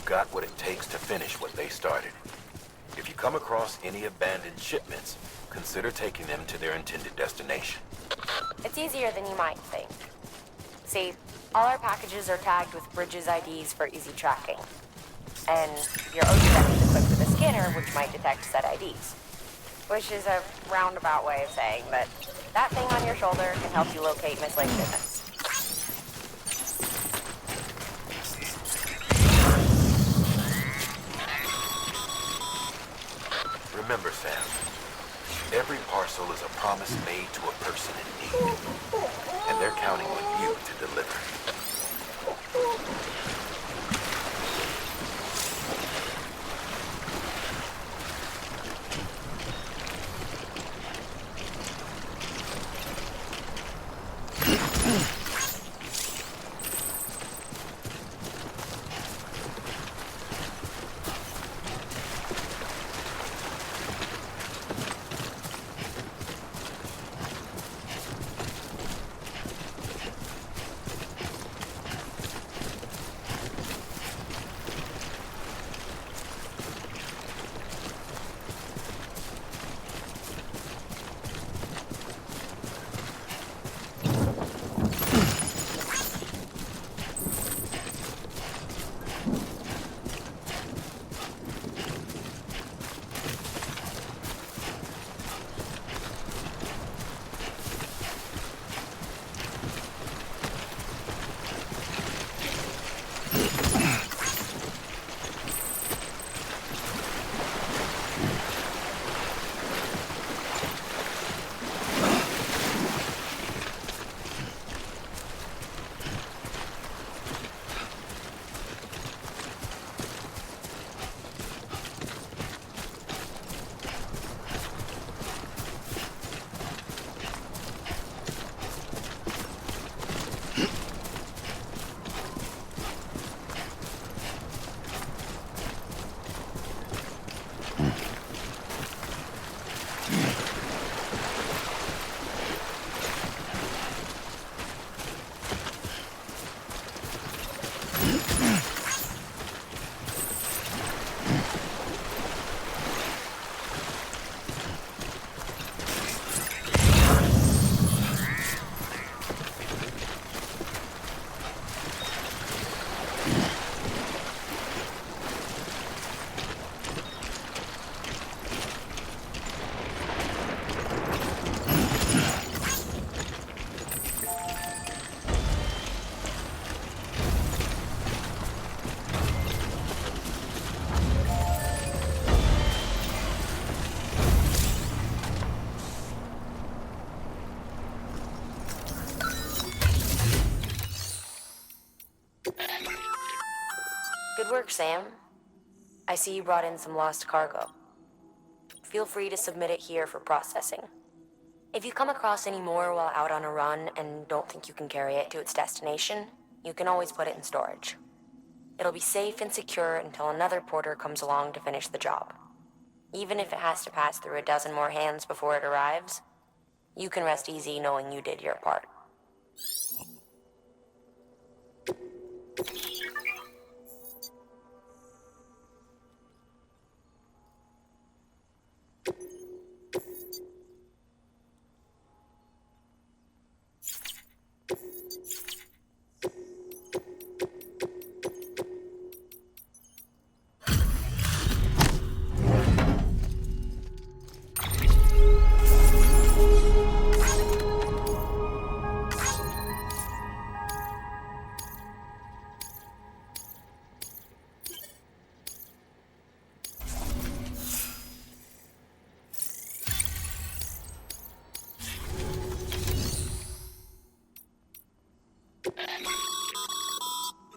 got what it takes to finish what they started. If you come across any abandoned shipments, consider taking them to their intended destination. It's easier than you might think. See, all our packages are tagged with Bridges IDs for easy tracking. And your ODEX is equipped with a scanner which might detect said IDs. Which is a roundabout way of saying that that thing on your shoulder can help you locate mislaid shipments. Remember, Sam, every parcel is a promise made to a person in need, and they're counting on you to deliver. Good work, Sam. I see you brought in some lost cargo. Feel free to submit it here for processing. If you come across any more while out on a run and don't think you can carry it to its destination, you can always put it in storage. It'll be safe and secure until another porter comes along to finish the job. Even if it has to pass through a dozen more hands before it arrives, you can rest easy knowing you did your part.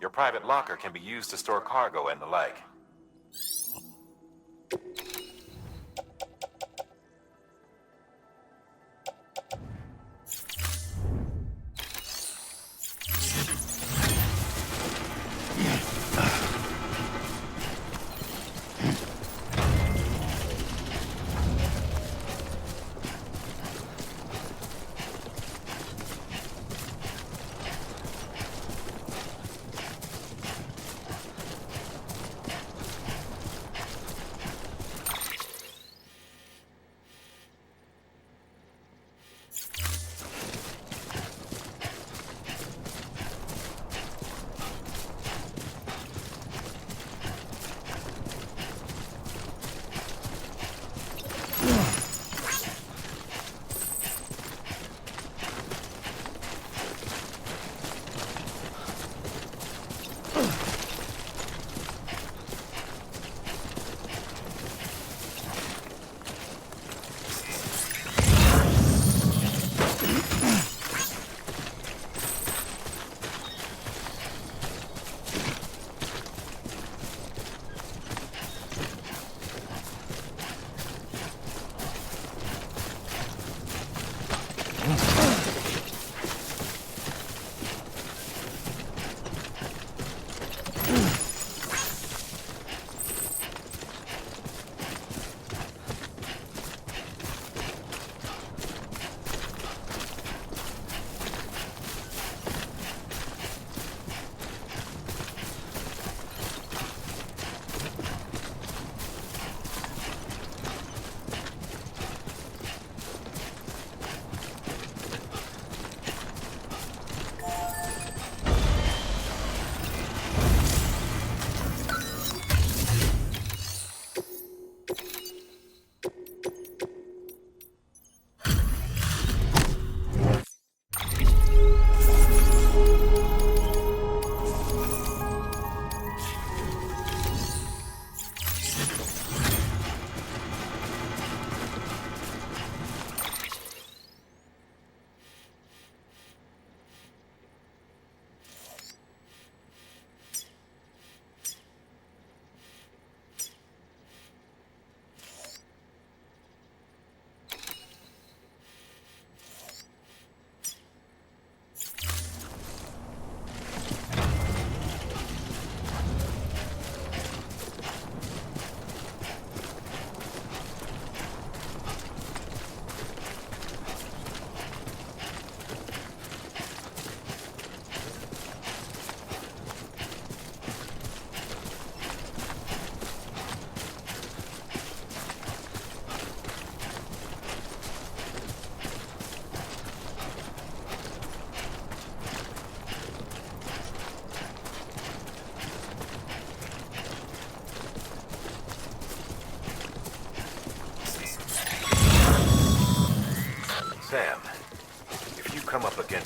Your private locker can be used to store cargo and the like.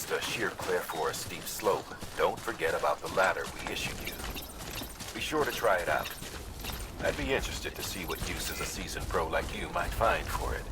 against a sheer cliff or a steep slope, don't forget about the ladder we issued you. Be sure to try it out. I'd be interested to see what uses a seasoned pro like you might find for it.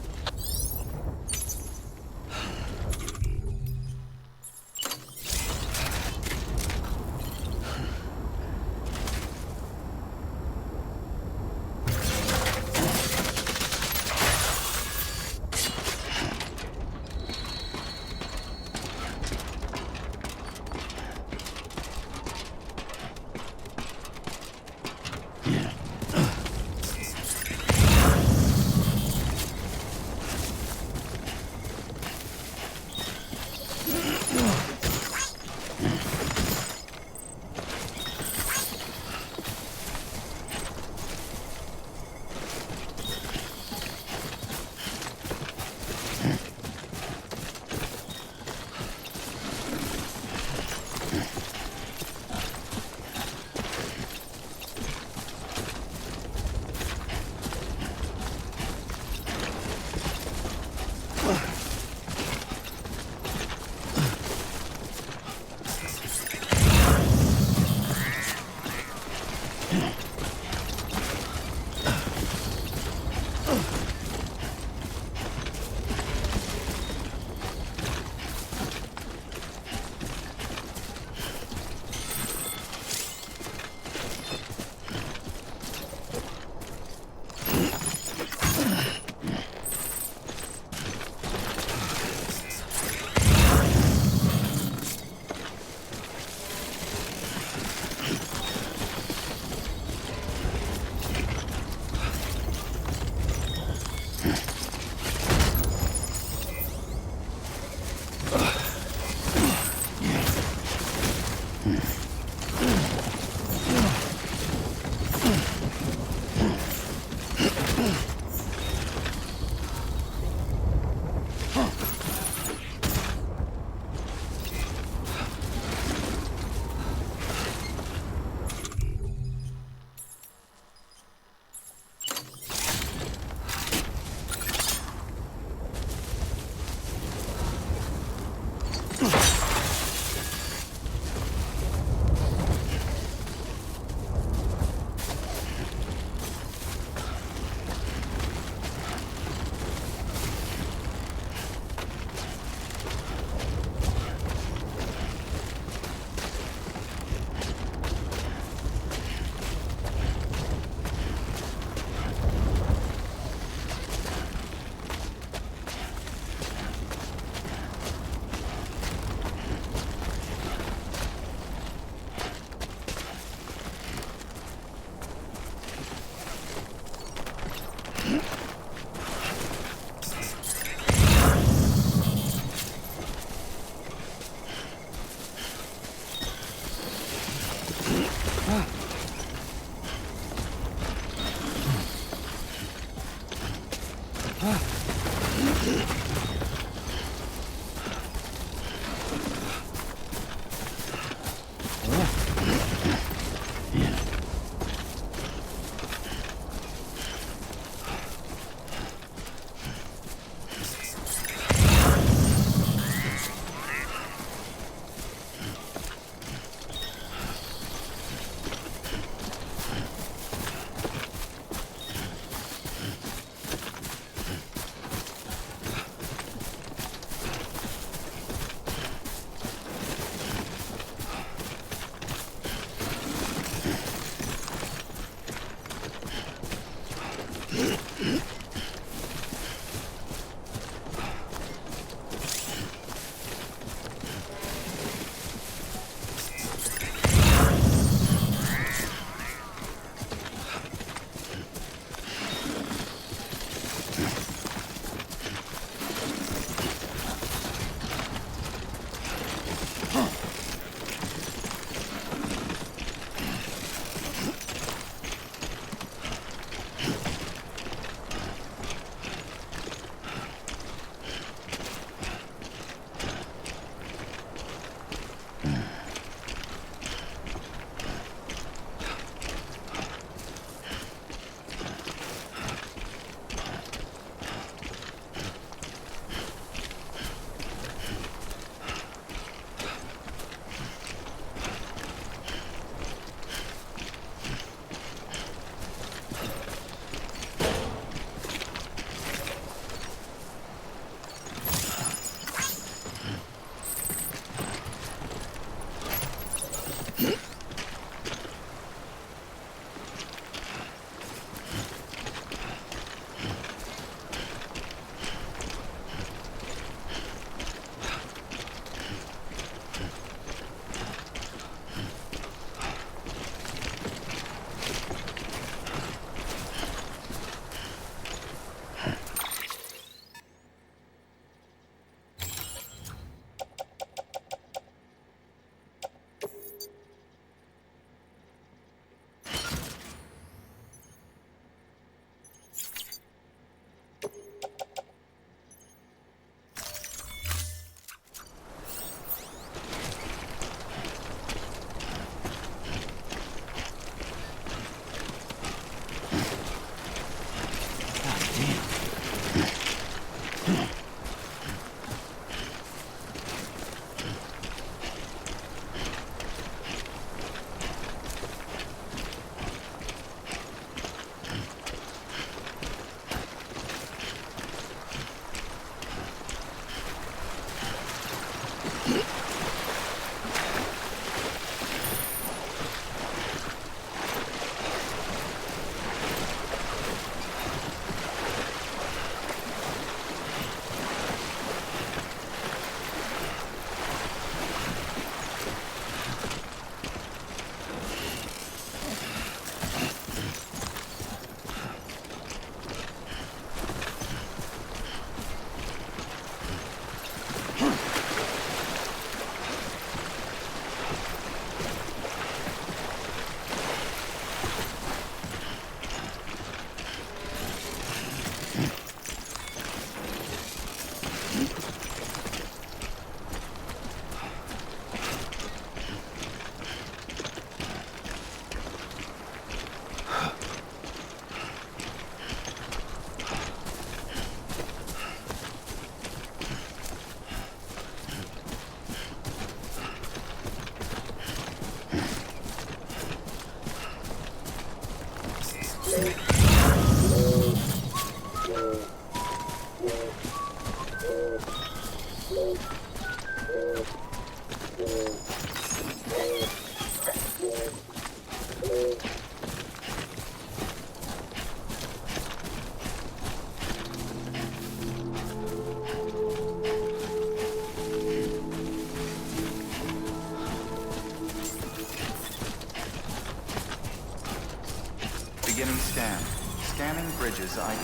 Beginning scan. Scanning bridges ID.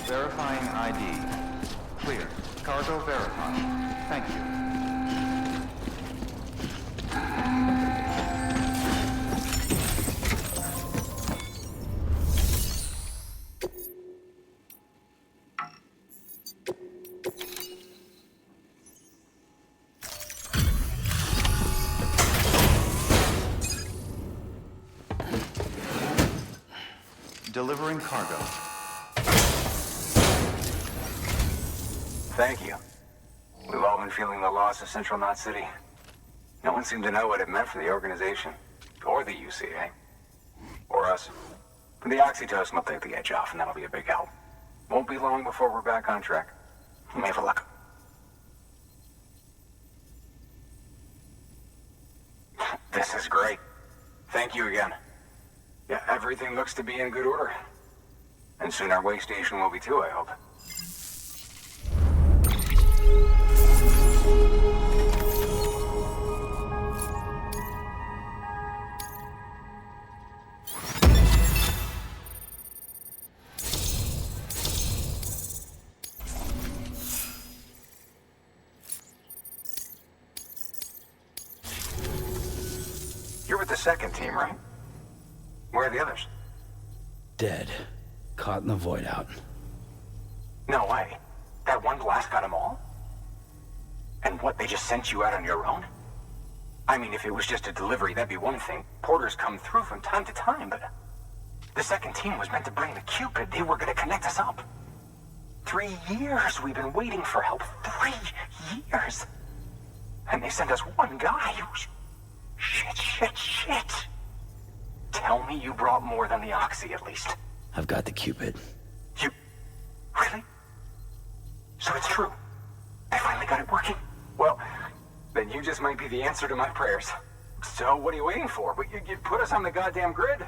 Verifying ID. Clear. Cargo verified. Thank you. Delivering cargo. Thank you. We've all been feeling the loss of Central Knot City. No one seemed to know what it meant for the organization. Or the UCA. Or us. But the oxytocin will take the edge off, and that'll be a big help. Won't be long before we're back on track. You may have a luck. This is great. Thank you again. Yeah, everything looks to be in good order. And soon our way station will be too, I hope. You're with the second team, right? Where are the others? Dead. Caught in the void out. No way. That one blast got them all? And what, they just sent you out on your own? I mean, if it was just a delivery, that'd be one thing. Porters come through from time to time, but... The second team was meant to bring the Cupid. They were gonna connect us up. 3 years we've been waiting for help. 3 years! And they sent us one guy who's... Shit. Tell me you brought more than the Oxy, at least. I've got the Cupid. You... Really? So it's true. I finally got it working. Well, then you just might be the answer to my prayers. So what are you waiting for? You put us on the goddamn grid.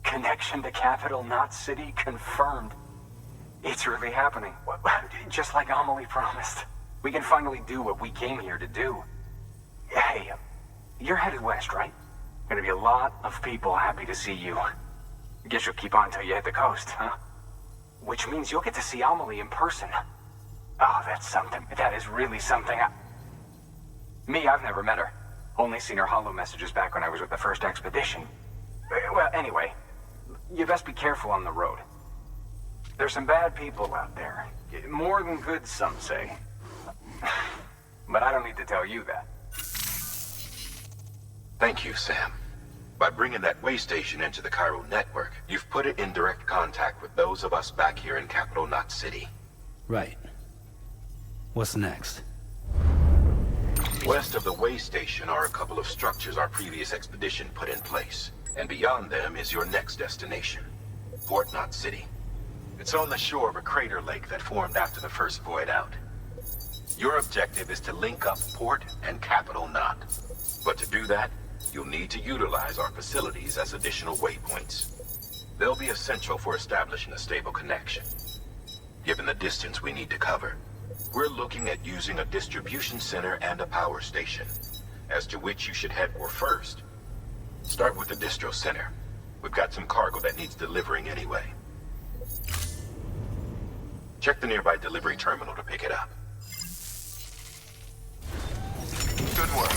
Connection to Capital Knot City confirmed. It's really happening. Just like Amelie promised. We can finally do what we came here to do. Hey, you're headed west, right? Gonna be a lot of people happy to see you. Guess you'll keep on till you hit the coast, huh? Which means you'll get to see Amelie in person. Oh, that's something. That is really something. Me, I've never met her. Only seen her holo messages back when I was with the first expedition. Well, anyway, you best be careful on the road. There's some bad people out there. More than good, some say. But I don't need to tell you that. Thank you, Sam. By bringing that way station into the Cairo network, you've put it in direct contact with those of us back here in Capital Knot City. Right. What's next? West of the way station are a couple of structures our previous expedition put in place. And beyond them is your next destination, Port Knot City. It's on the shore of a crater lake that formed after the first void out. Your objective is to link up Port and Capital Knot. But to do that, you'll need to utilize our facilities as additional waypoints. They'll be essential for establishing a stable connection. Given the distance we need to cover, we're looking at using a distribution center and a power station. As to which you should head for first, start with the distro center. We've got some cargo that needs delivering anyway. Check the nearby delivery terminal to pick it up. Good work.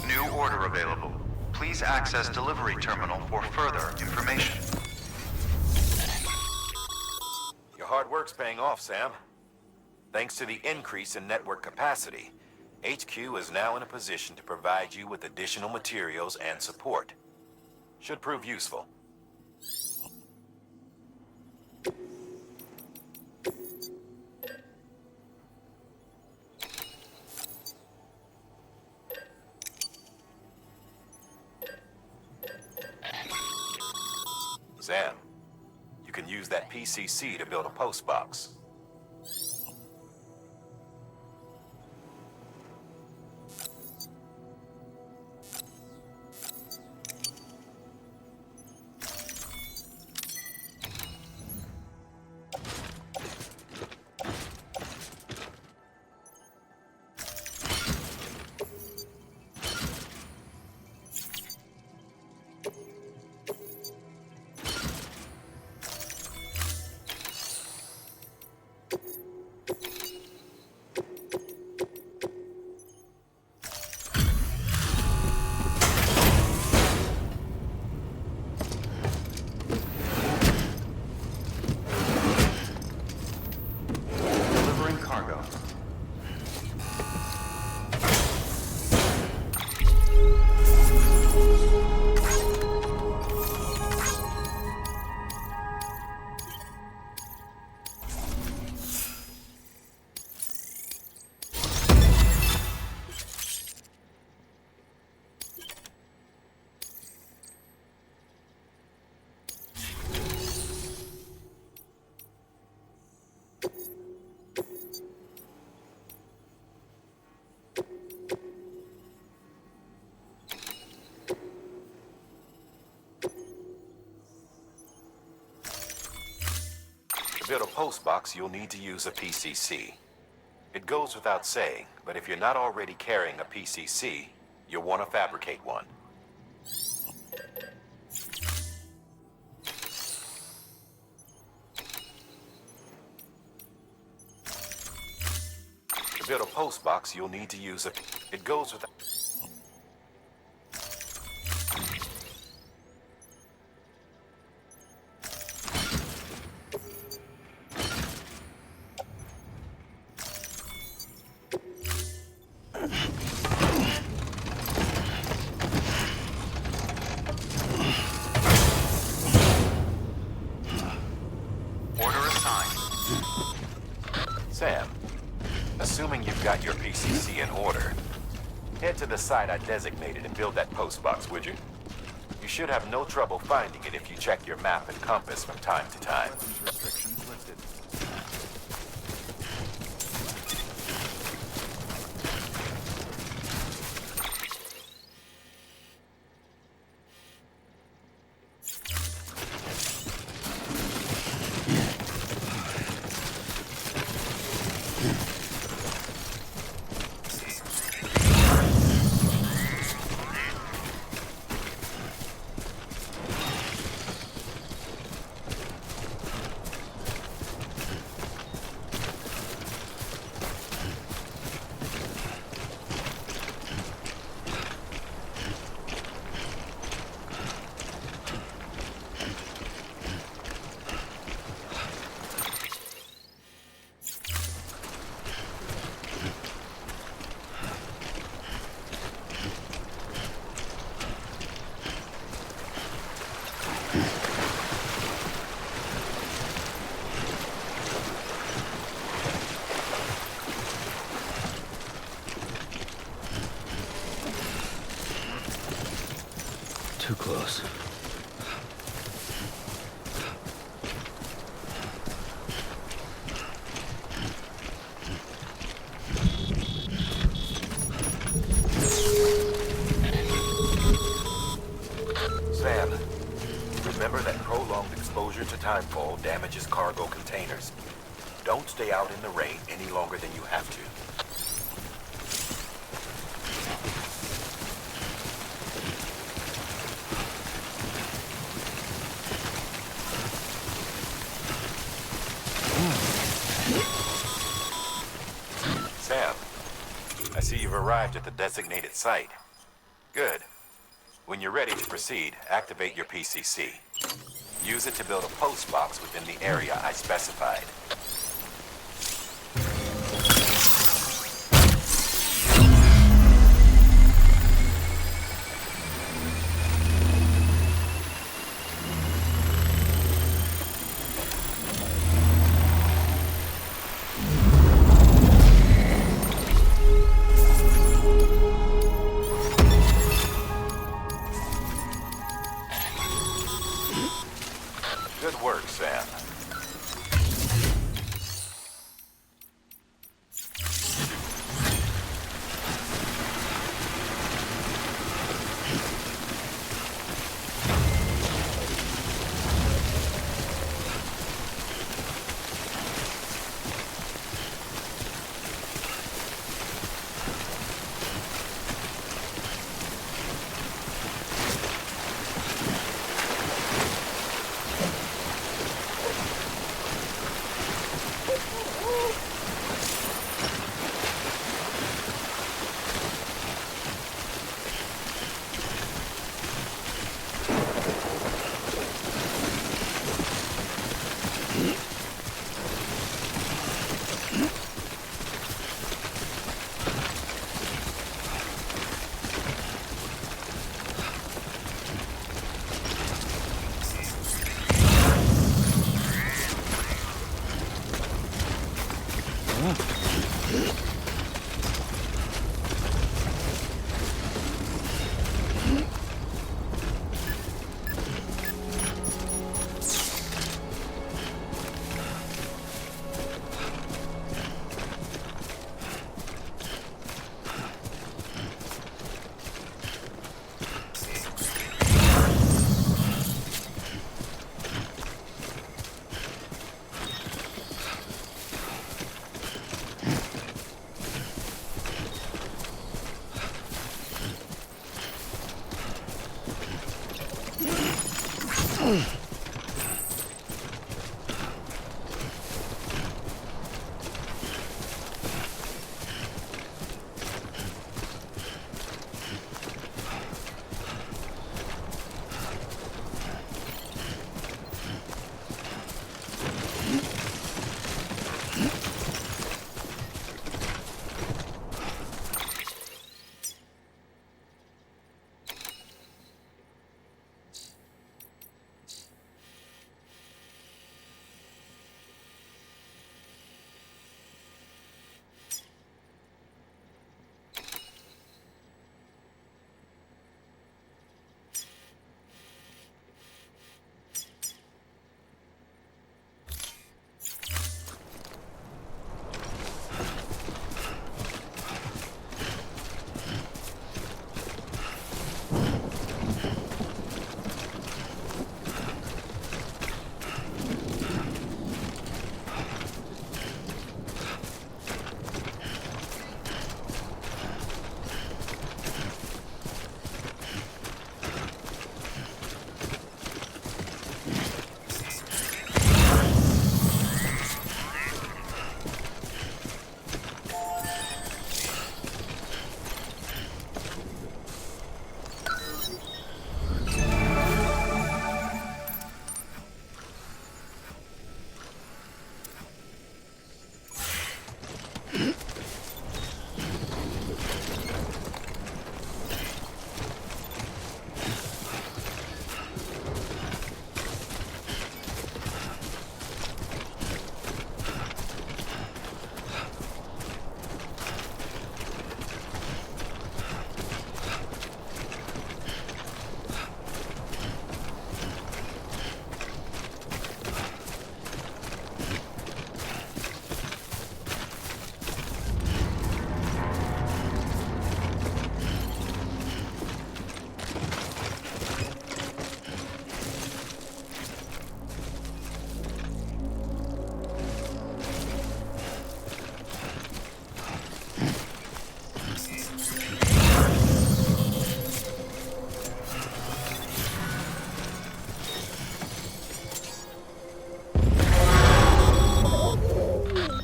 New order available. Please access delivery terminal for further information. Your hard work's paying off, Sam. Thanks to the increase in network capacity, HQ is now in a position to provide you with additional materials and support. Should prove useful. Sam, you can use that PCC to build a post box. Delivering cargo. To build a post box, you'll need to use a PCC. It goes without saying, but if you're not already carrying a PCC, you'll want to fabricate one. To build a post box, you'll need to use a... It goes without... Order assigned. Sam, assuming you've got your PCC in order, head to the site I designated and build that post box, would you? You should have no trouble finding it if you check your map and compass from time to time. Restrictions lifted. Too close. Sam, remember that prolonged exposure to timefall damages cargo containers. Don't stay out in the rain any longer than you have to. arrived at the designated site. Good. When you're ready to proceed, activate your PCC. Use it to build a post box within the area I specified. Good work, Sam.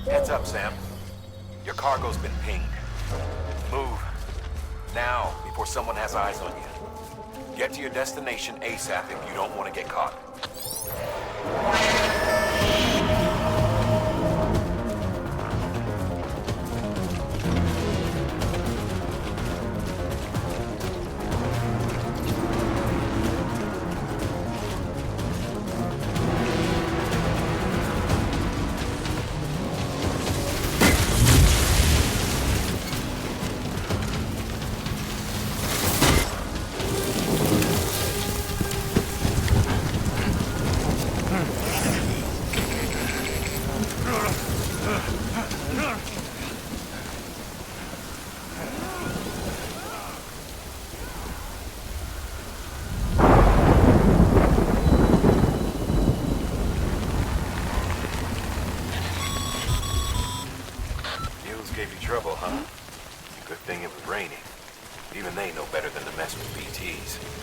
Heads up, Sam. Your cargo's been pinged. Move someone has eyes on you. Get to your destination ASAP if you don't want to get caught. Gave you trouble, huh? Good thing it was raining. Even they know better than to mess with BTs.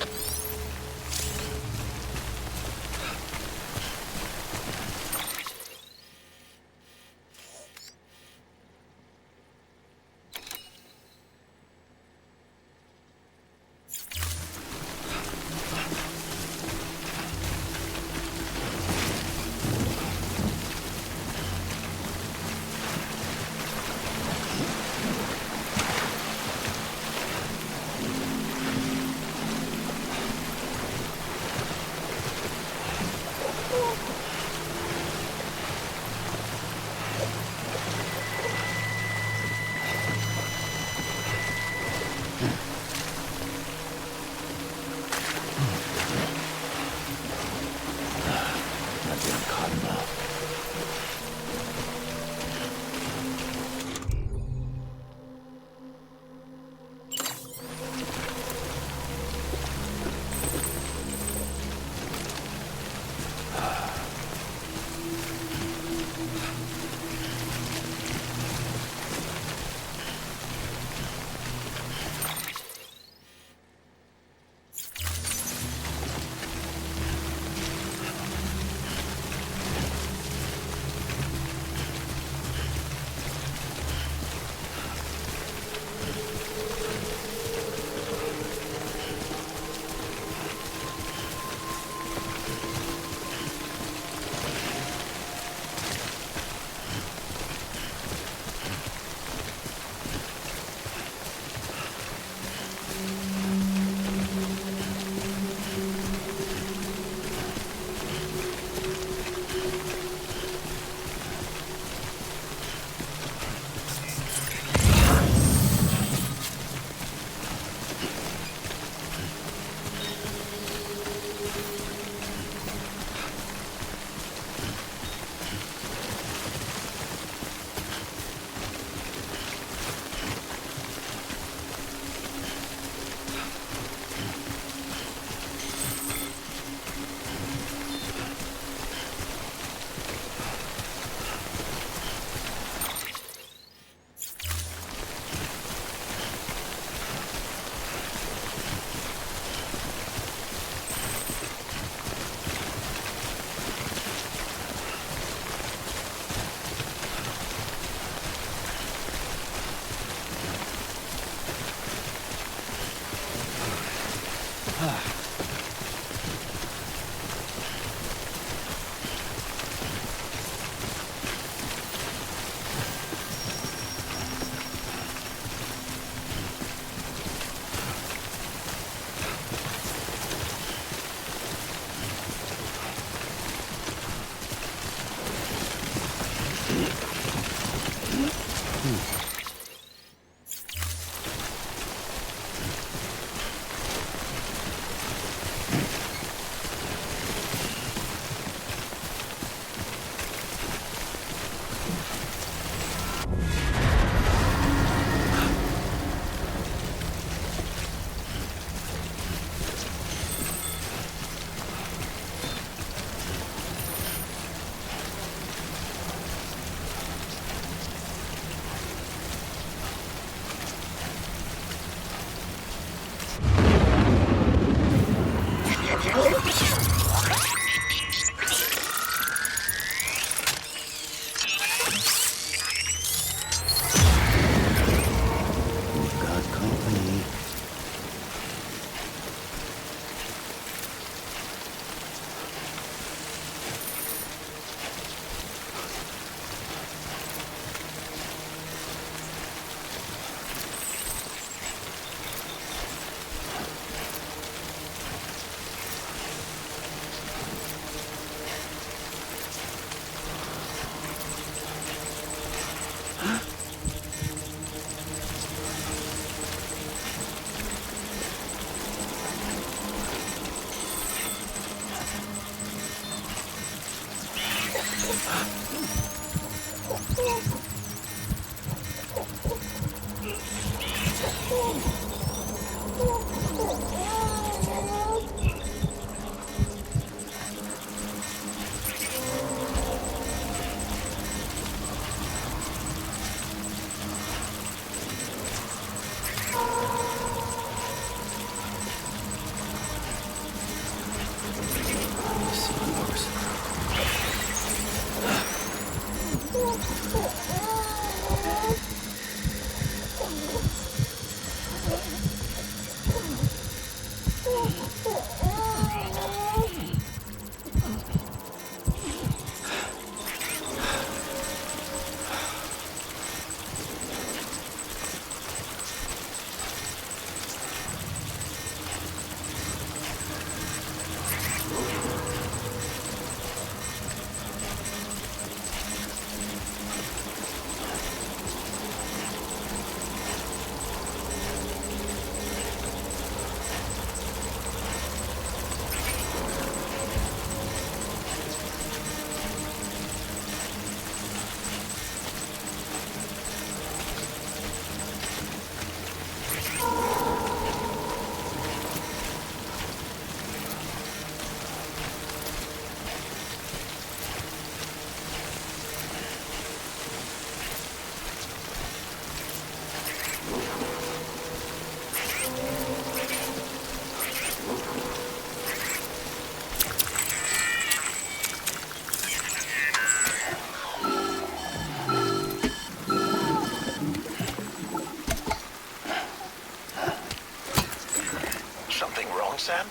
wrong, Sam?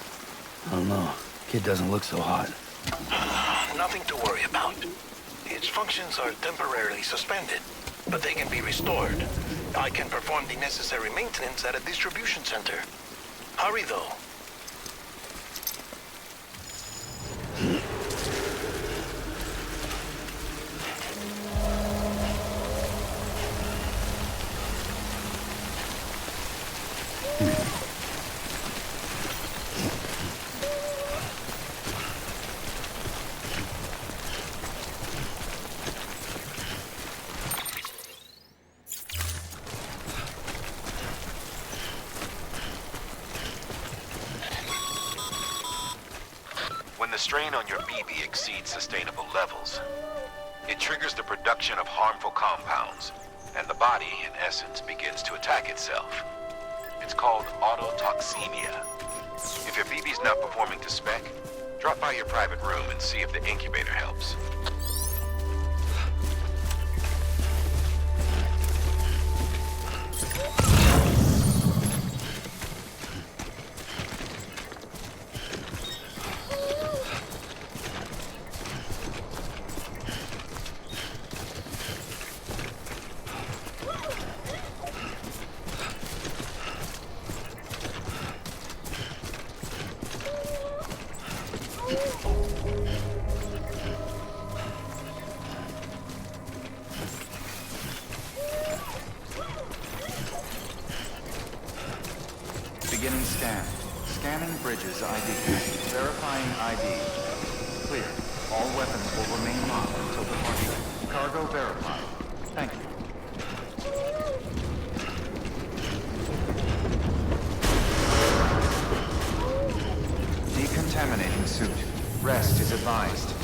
I don't know. Kid doesn't look so hot. Nothing to worry about. Its functions are temporarily suspended, but they can be restored. I can perform the necessary maintenance at a distribution center. Hurry, though. When the strain on your BB exceeds sustainable levels, it triggers the production of harmful compounds, and the body, in essence, begins to attack itself. It's called autotoxemia. If your BB's not performing to spec, drop by your private room and see if the incubator helps. Beginning scan. Scanning bridges ID. Verifying ID. Clear. All weapons will remain locked until departure. Cargo verified. Thank you. Decontaminating suit. Rest is advised.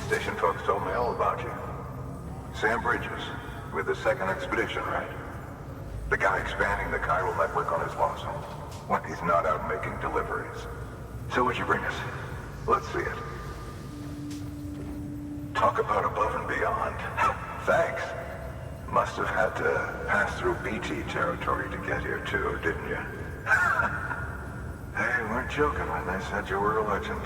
Station folks told me all about you. Sam Bridges, with the second expedition, right? The guy expanding the chiral network on his lonesome, when he's not out making deliveries. So what'd you bring us? Let's see it. Talk about above and beyond. Thanks. Must have had to pass through BT territory to get here too, didn't you? They weren't joking when they said you were a legend.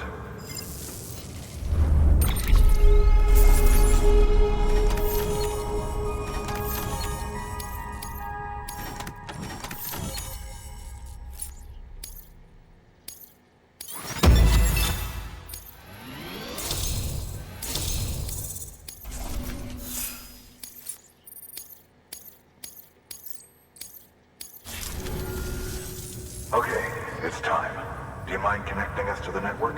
Okay, it's time. Do you mind connecting us to the network?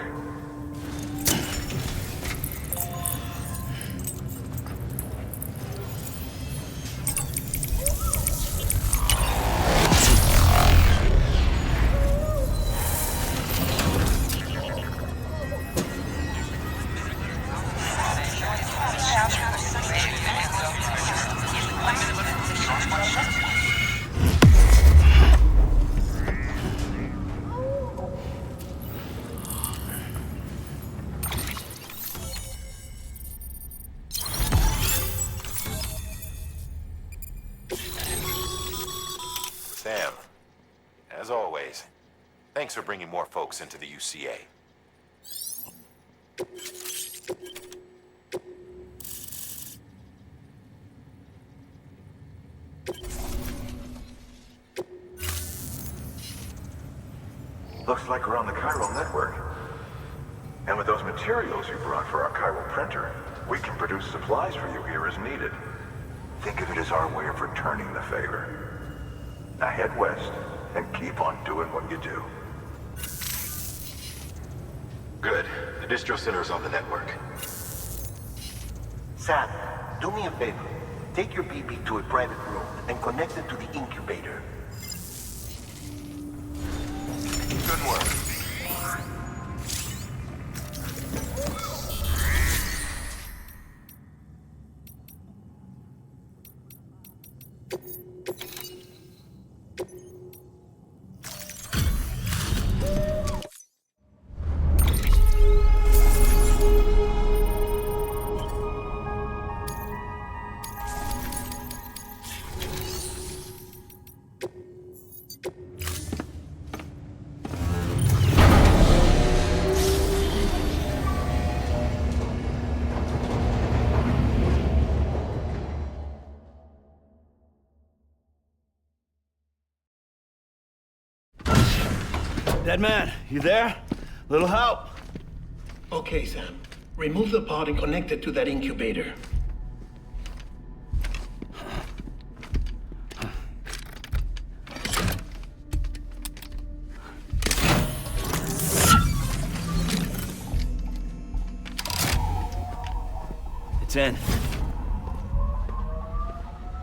Sam, as always, thanks for bringing more folks into the UCA. Looks like we're on the chiral network. And with those materials you brought for our chiral printer, we can produce supplies for you here as needed. Think of it as our way of returning the favor. Now head west and keep on doing what you do. Good. The distro center's on the network. Sam, do me a favor. Take your BB to a private room and connect it to the incubator. Good work. Dead man, you there? Little help? Okay, Sam. Remove the pod and connect it to that incubator. It's in.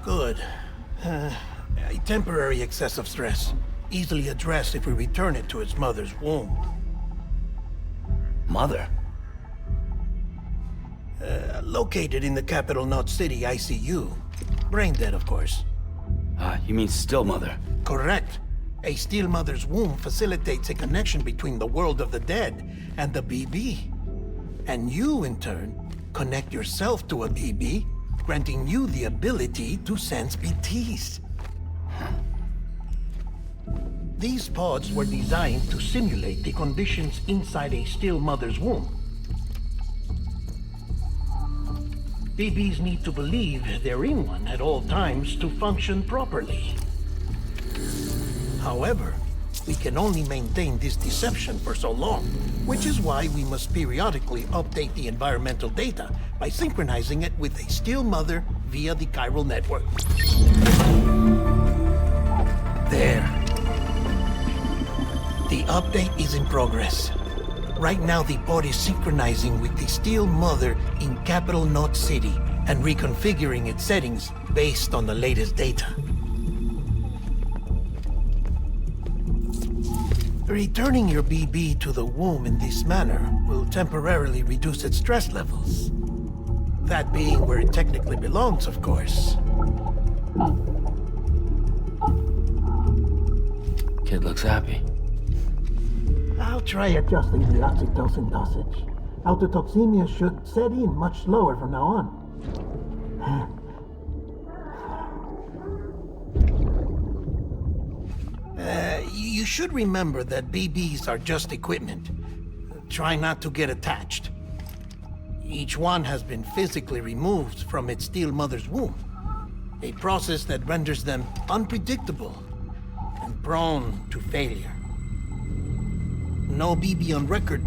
Good. A temporary excessive stress. Easily addressed if we return it to its mother's womb. Mother? Located in the capital Knot City ICU. Brain dead, of course. You mean still mother? Correct. A still mother's womb facilitates a connection between the world of the dead and the BB. And you, in turn, connect yourself to a BB, granting you the ability to sense BTs. These pods were designed to simulate the conditions inside a still mother's womb. BBs need to believe they're in one at all times to function properly. However, we can only maintain this deception for so long, which is why we must periodically update the environmental data by synchronizing it with a still mother via the chiral network. There. The update is in progress. Right now, the pod is synchronizing with the still mother in capital Knot City and reconfiguring its settings based on the latest data. Returning your BB to the womb in this manner will temporarily reduce its stress levels. That being where it technically belongs, of course. Kid looks happy. I'll try adjusting the oxytocin dosage. Autotoxemia should set in much slower from now on. You should remember that BBs are just equipment. Try not to get attached. Each one has been physically removed from its still mother's womb. A process that renders them unpredictable and prone to failure. No BB on record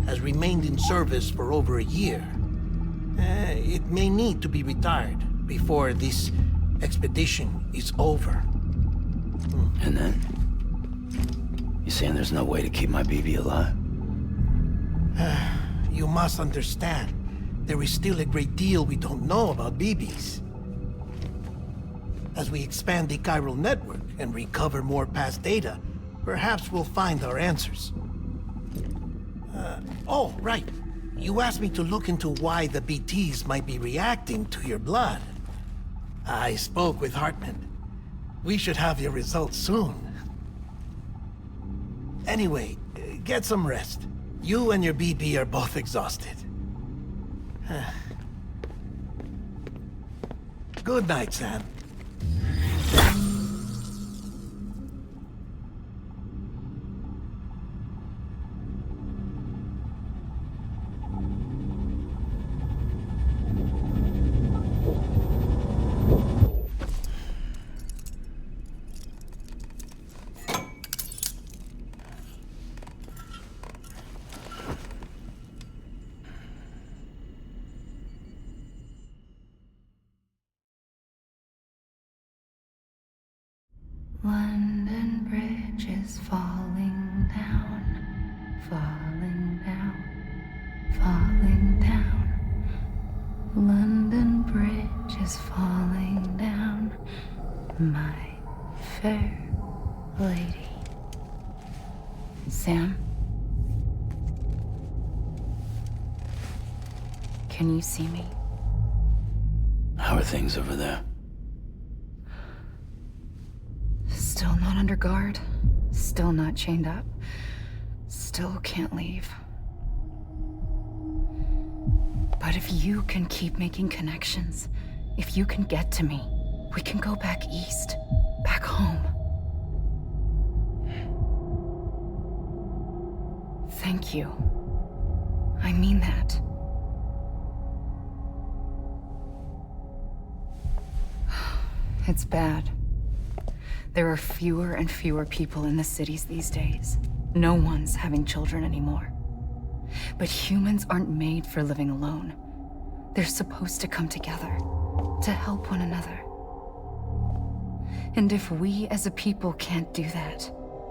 has remained in service for over a year. It may need to be retired before this expedition is over. And then? You saying there's no way to keep my BB alive? You must understand, there is still a great deal we don't know about BBs. As we expand the chiral network and recover more past data, perhaps we'll find our answers. Oh, right. You asked me to look into why the BTs might be reacting to your blood. I spoke with Hartman. We should have your results soon. Anyway, get some rest. You and your BB are both exhausted. Good night, Sam. London Bridge is falling down, falling down, falling down. London Bridge bridge is falling down, my fair lady. Sam? Can you see me? How are things over there? Still not under guard. Still not chained up. Still can't leave. But if you can keep making connections, if you can get to me, we can go back east. Back home. Thank you. I mean that. It's bad. There are fewer and fewer people in the cities these days. No one's having children anymore. But humans aren't made for living alone. They're supposed to come together, to help one another. And if we as a people can't do that,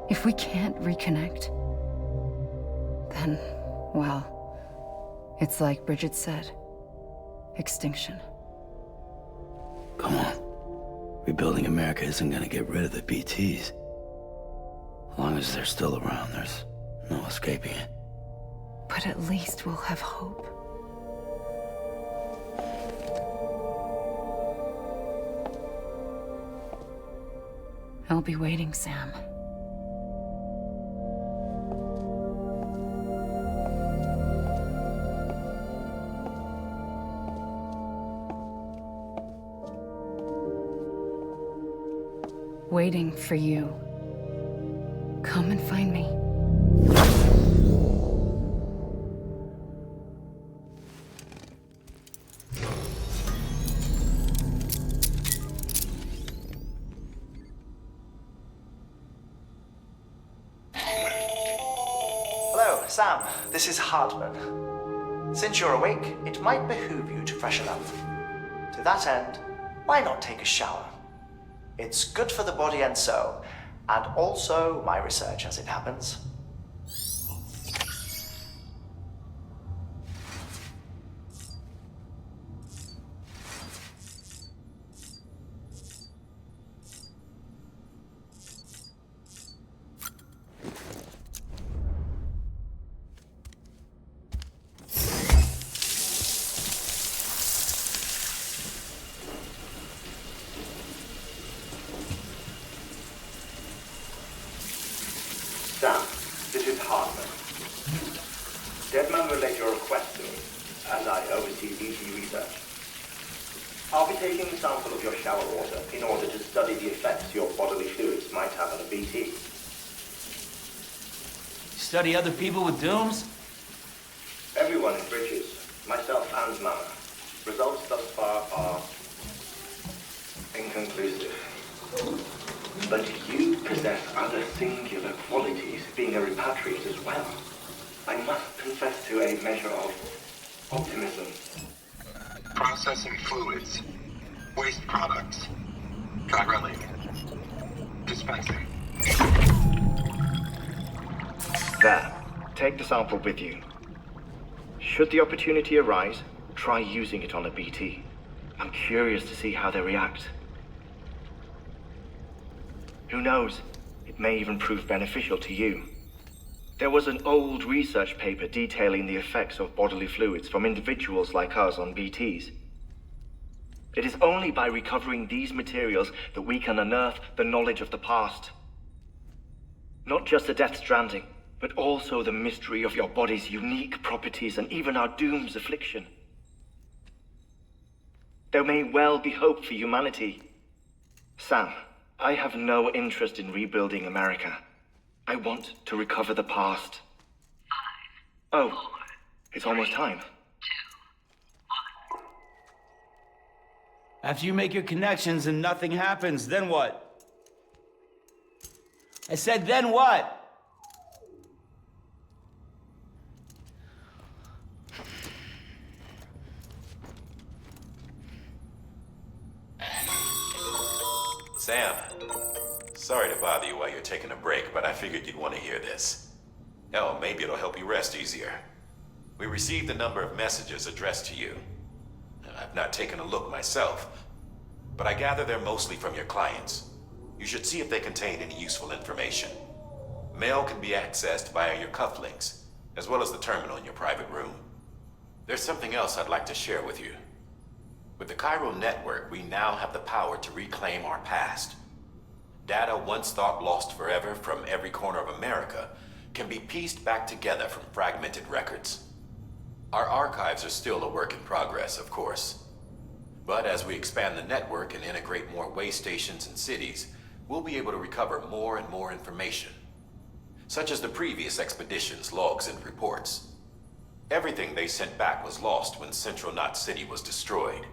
if we can't reconnect, then, well, it's like Bridget said, extinction. Come on. Rebuilding America isn't gonna get rid of the BTs. As long as they're still around, there's no escaping it. But at least we'll have hope. I'll be waiting, Sam. Waiting for you. Come and find me. Hello, Sam. This is Hartman. Since you're awake, it might behoove you to freshen up. To that end, why not take a shower? It's good for the body and soul, and also my research as it happens. Sam, this is Hartman. Deadman relayed your request to me, as I oversee BT research. I'll be taking a sample of your shower water in order to study the effects your bodily fluids might have on a BT. Study other people with dooms? Everyone in Bridges, myself and Mama. Results thus far are inconclusive. But you possess other singular qualities, being a repatriate as well. I must confess to a measure of optimism. Processing fluids. Waste products. Drilling. Dispensing. There. Take the sample with you. Should the opportunity arise, try using it on a BT. I'm curious to see how they react. Who knows? It may even prove beneficial to you. There was an old research paper detailing the effects of bodily fluids from individuals like us on BTs. It is only by recovering these materials that we can unearth the knowledge of the past. Not just the Death Stranding, but also the mystery of your body's unique properties and even our doom's affliction. There may well be hope for humanity. Sam, I have no interest in rebuilding America. I want to recover the past. 5, oh, 4, it's almost time. 2, 1. After you make your connections and nothing happens, then what? I said, then what? Sam, sorry to bother you while you're taking a break, but I figured you'd want to hear this. Hell, maybe it'll help you rest easier. We received a number of messages addressed to you. I've not taken a look myself, but I gather they're mostly from your clients. You should see if they contain any useful information. Mail can be accessed via your cufflinks, as well as the terminal in your private room. There's something else I'd like to share with you. With the chiral network, we now have the power to reclaim our past. Data once thought lost forever from every corner of America can be pieced back together from fragmented records. Our archives are still a work in progress, of course. But as we expand the network and integrate more way stations and cities, we'll be able to recover more and more information, such as the previous expedition's logs and reports. Everything they sent back was lost when Central Knot City was destroyed.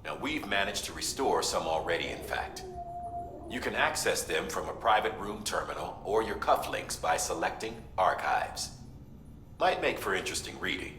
Now, we've managed to restore some already, in fact. You can access them from a private room terminal or your cufflinks by selecting Archives. Might make for interesting reading.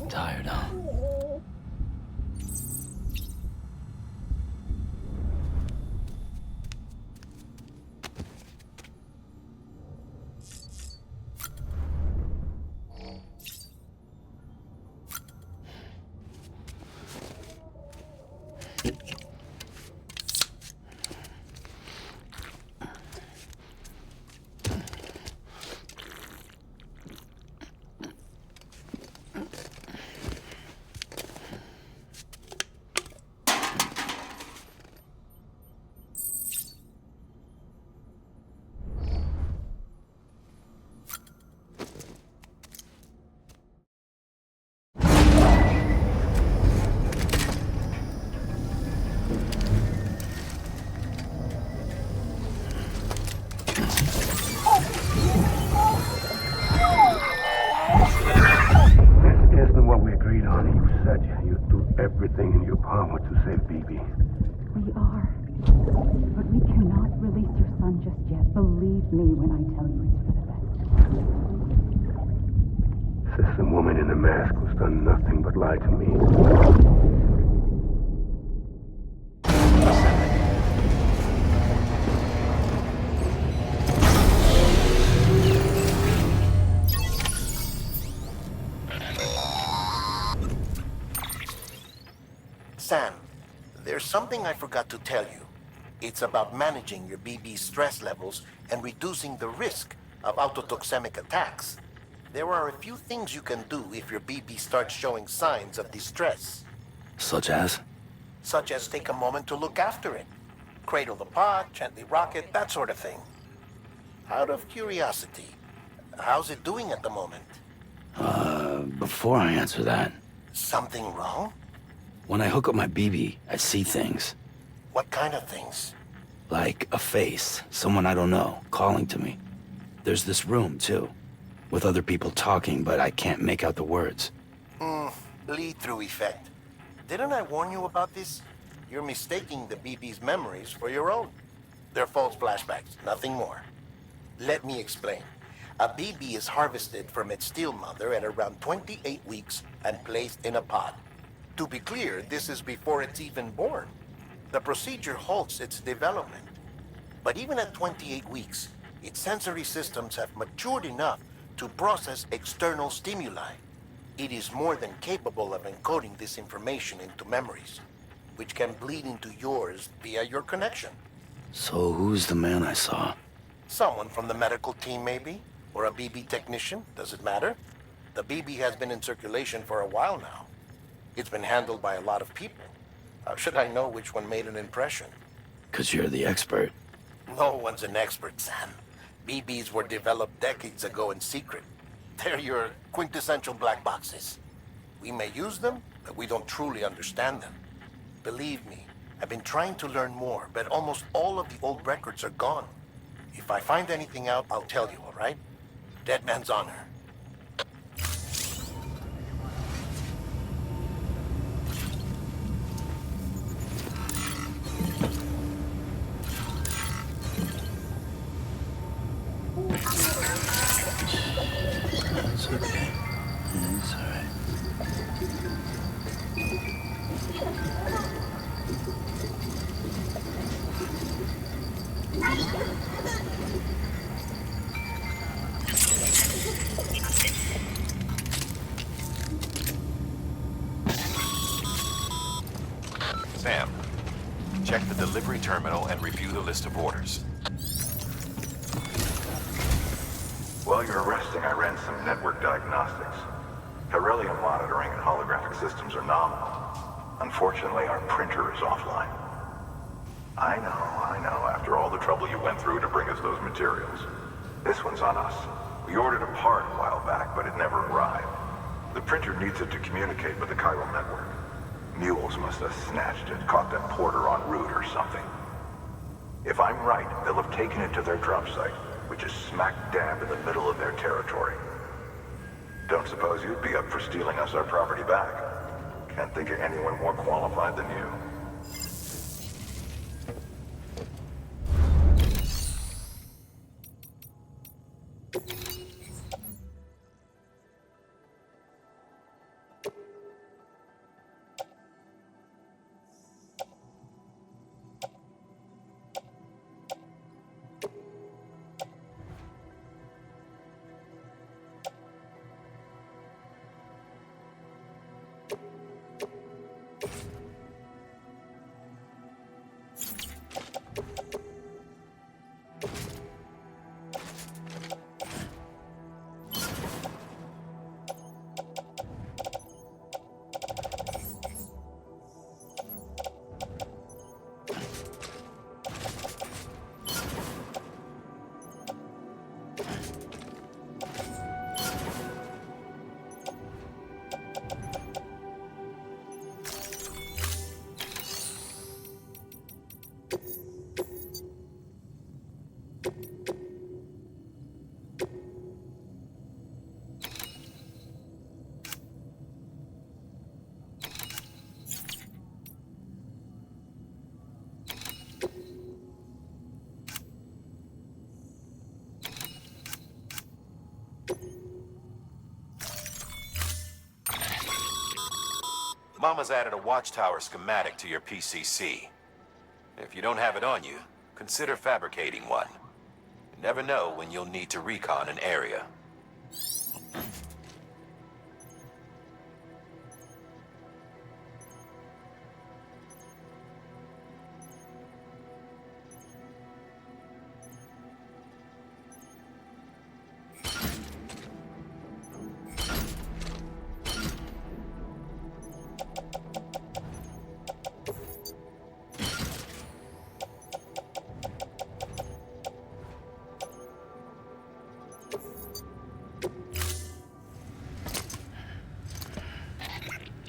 Tired, huh? Everything in your power to save BB. We are. But we cannot release your son just yet. Believe me when I tell you it's for the best. Says some woman in a mask who's done nothing but lie to me. Sam, there's something I forgot to tell you. It's about managing your BB stress levels and reducing the risk of autotoxemic attacks. There are a few things you can do if your BB starts showing signs of distress. Such as? Such as take a moment to look after it. Cradle the pod, gently rock it, that sort of thing. Out of curiosity, how's it doing at the moment? Before I answer that... Something wrong? When I hook up my BB, I see things. What kind of things? Like a face, someone I don't know, calling to me. There's this room, too. with other people talking, but I can't make out the words. Lead-through effect. Didn't I warn you about this? You're mistaking the BB's memories for your own. They're false flashbacks, nothing more. Let me explain. A BB is harvested from its steel mother at around 28 weeks and placed in a pod. To be clear, this is before it's even born. The procedure halts its development. But even at 28 weeks, its sensory systems have matured enough to process external stimuli. It is more than capable of encoding this information into memories, which can bleed into yours via your connection. So who's the man I saw? Someone from the medical team, maybe? Or a BB technician? Does it matter? The BB has been in circulation for a while now. It's been handled by a lot of people. How should I know which one made an impression? 'Cause you're the expert. No one's an expert, Sam. BBs were developed decades ago in secret. They're your quintessential black boxes. We may use them, but we don't truly understand them. Believe me, I've been trying to learn more, but almost all of the old records are gone. If I find anything out, I'll tell you, all right? Dead man's honor. It's okay. It's all right. Sam, check the delivery terminal and review the list of orders. While you're resting, I ran some network diagnostics. Beryllium monitoring and holographic systems are nominal. Unfortunately, our printer is offline. I know, after all the trouble you went through to bring us those materials. This one's on us. We ordered a part a while back, but it never arrived. The printer needs it to communicate with the chiral network. Mules must have snatched it, caught that porter en route or something. If I'm right, they'll have taken it to their drop site, which is smack dab in the middle of their territory. Don't suppose you'd be up for stealing us our property back? Can't think of anyone more qualified than you. Mama's added a watchtower schematic to your PCC. If you don't have it on you, consider fabricating one. You never know when you'll need to recon an area.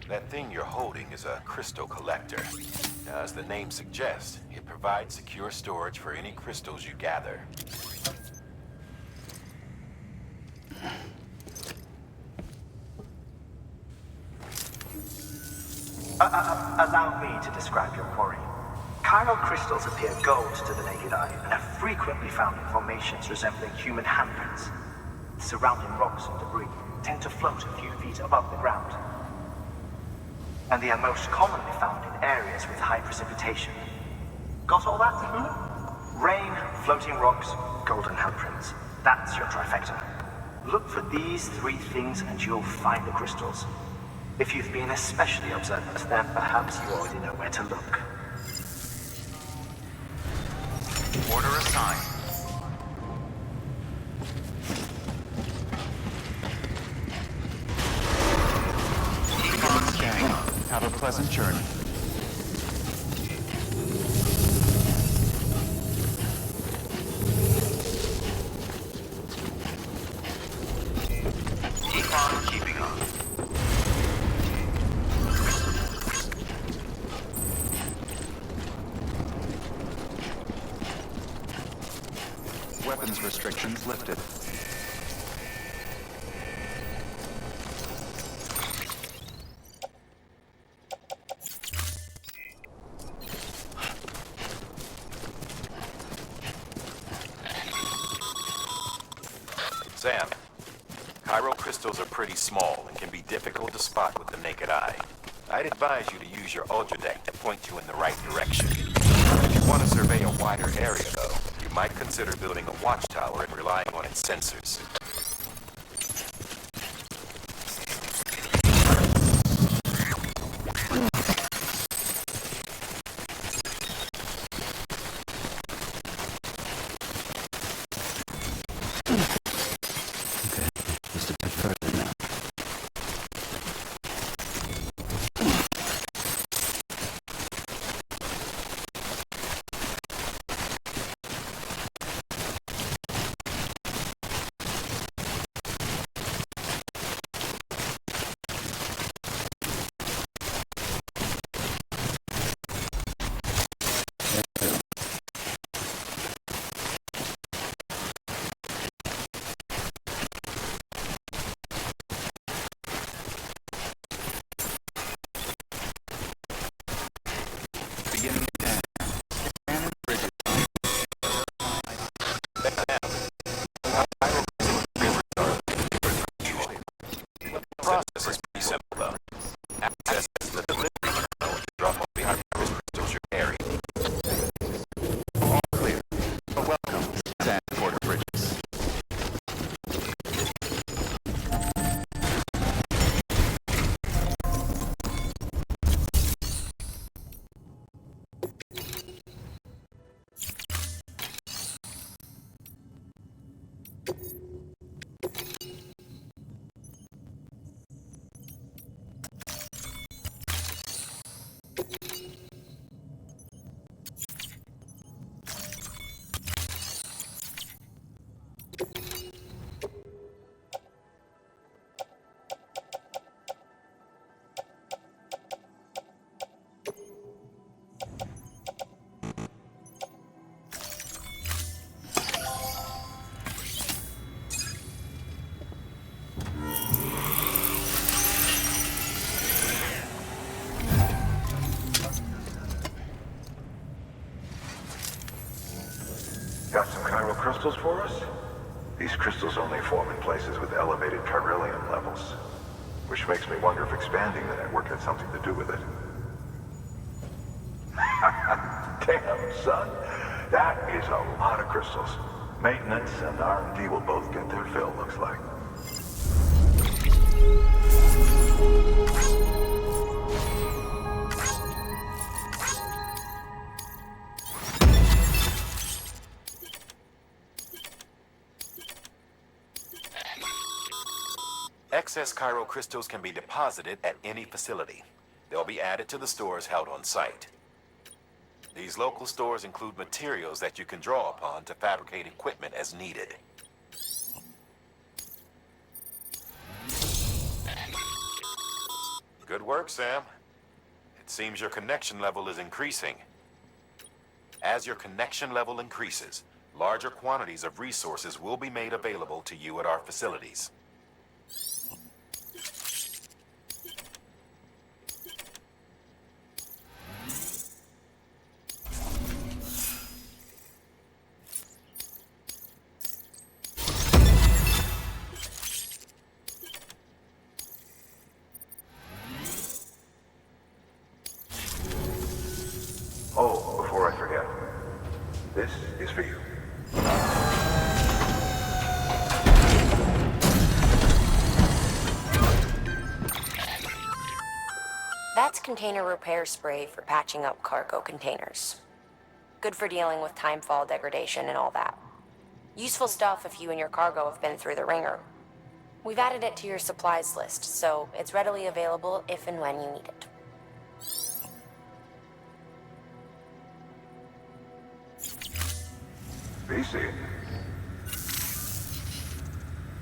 That thing you're holding is a crystal collector. Now, as the name suggests, it provides secure storage for any crystals you gather. Allow me to describe your quarry. Chiral crystals appear gold to the naked eye and are frequently found in formations resembling human handprints. Surrounding rocks and debris tend to float a few feet above the ground. And they are most commonly found in areas with high precipitation. Got all that? Rain, floating rocks, golden handprints. That's your trifecta. Look for these three things and you'll find the crystals. If you've been especially observant, then perhaps you already know where to look. Order assigned. Keep on scanning. Have a pleasant journey. Keep on keeping on. Weapons restrictions lifted. Sam, chiral crystals are pretty small and can be difficult to spot with the naked eye. I'd advise you to use your ultra deck to point you in the right direction. If you want to survey a wider area, though, you might consider building a watchtower and relying on its sensors. Just a bit further now. Beginning down. Scanning bridges. The process is pretty simple, though. Access to the delivery terminal to drop off the chiral crystals you're carrying. All clear. Welcome, Sand Porter Bridges. Got some chiral crystals for us? These crystals only form in places with elevated chiralium levels, which makes me wonder if expanding the network had something to do with it. Damn, son. That is a lot of crystals. Maintenance and R&D will both get their fill, looks like. Excess chiral crystals can be deposited at any facility. They'll be added to the stores held on site. These local stores include materials that you can draw upon to fabricate equipment as needed. Good work, Sam. It seems your connection level is increasing. As your connection level increases, larger quantities of resources will be made available to you at our facilities. container repair spray for patching up cargo containers. Good for dealing with timefall degradation and all that. Useful stuff if you and your cargo have been through the ringer. We've added it to your supplies list, so it's readily available if and when you need it. BC.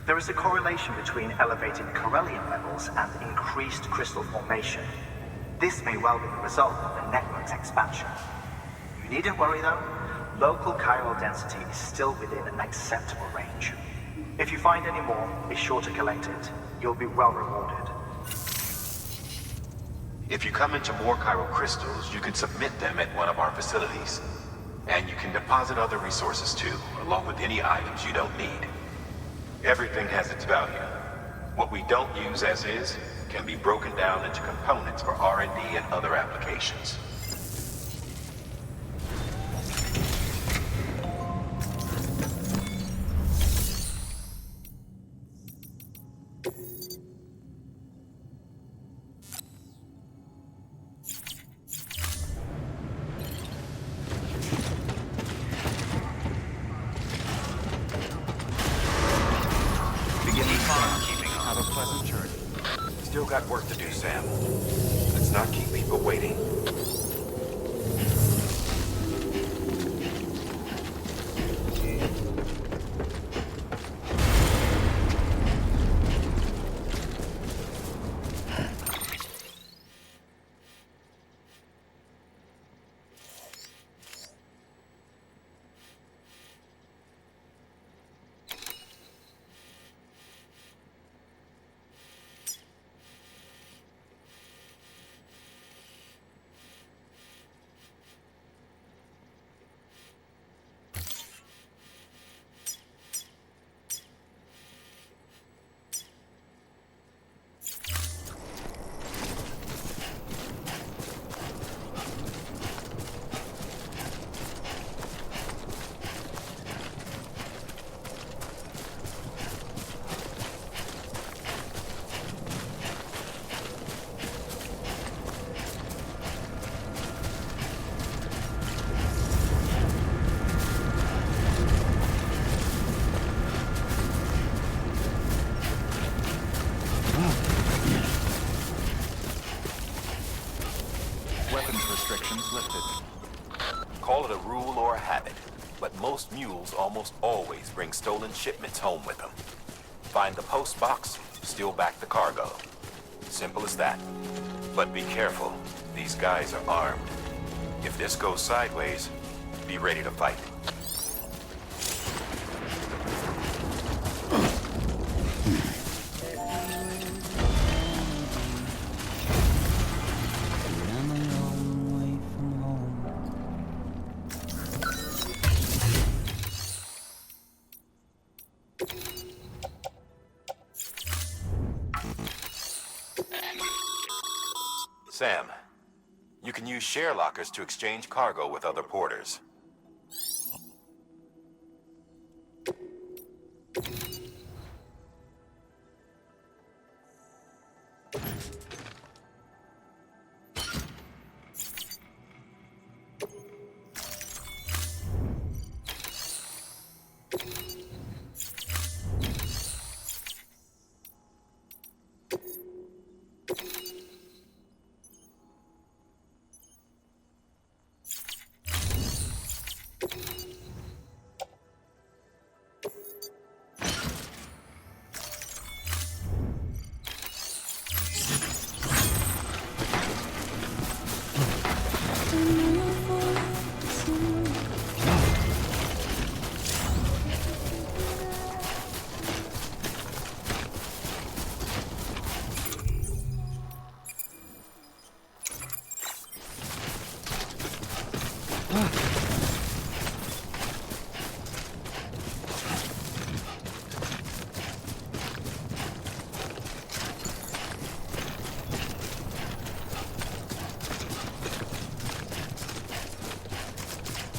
There is a correlation between elevated Corellium levels and increased crystal formation. This may well be the result of the network's expansion. You needn't worry though. Local chiral density is still within an acceptable range. If you find any more, be sure to collect it. You'll be well rewarded. If you come into more chiral crystals, you can submit them at one of our facilities. And you can deposit other resources too, along with any items you don't need. Everything has its value. What we don't use as is can be broken down into components for R&D and other applications. Have a pleasant journey. Still got work to do, Sam. Let's not keep people waiting. Weapons restrictions lifted. Call it a rule or a habit, but most mules almost always bring stolen shipments home with them. Find the post box, steal back the cargo. Simple as that. But be careful, these guys are armed. If this goes sideways, be ready to fight. Sam, you can use share lockers to exchange cargo with other porters.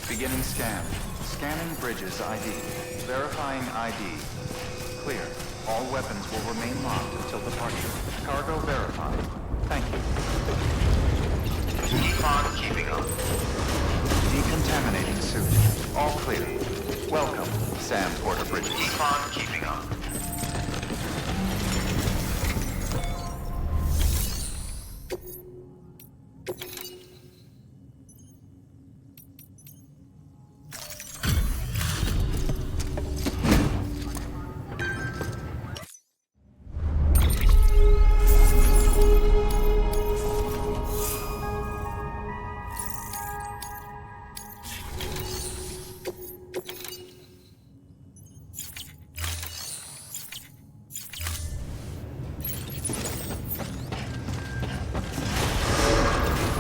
Beginning scan. Scanning bridges ID. Verifying ID. Clear. All weapons will remain locked until departure. Cargo verified. Thank you. Keep on keeping on. Decontaminating suit. All clear. Welcome, Sam Porter Bridges. Keep on keeping on.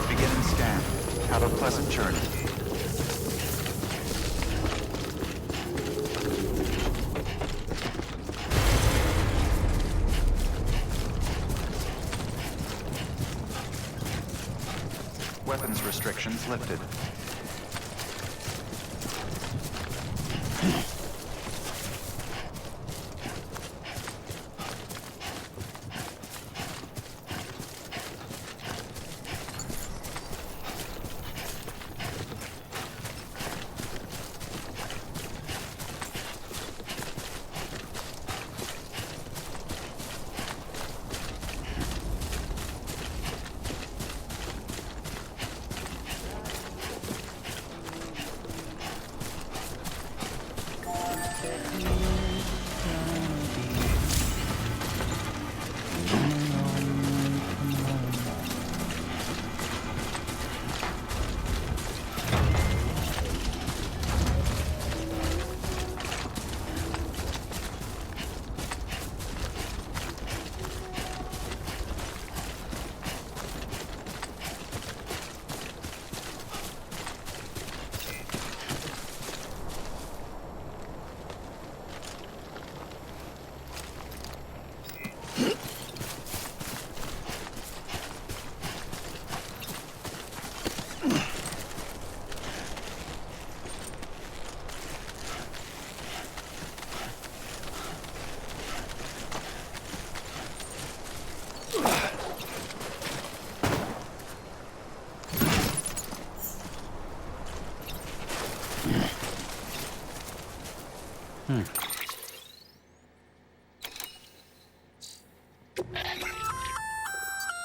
Beginning scan. Have a pleasant journey. Weapons restrictions lifted.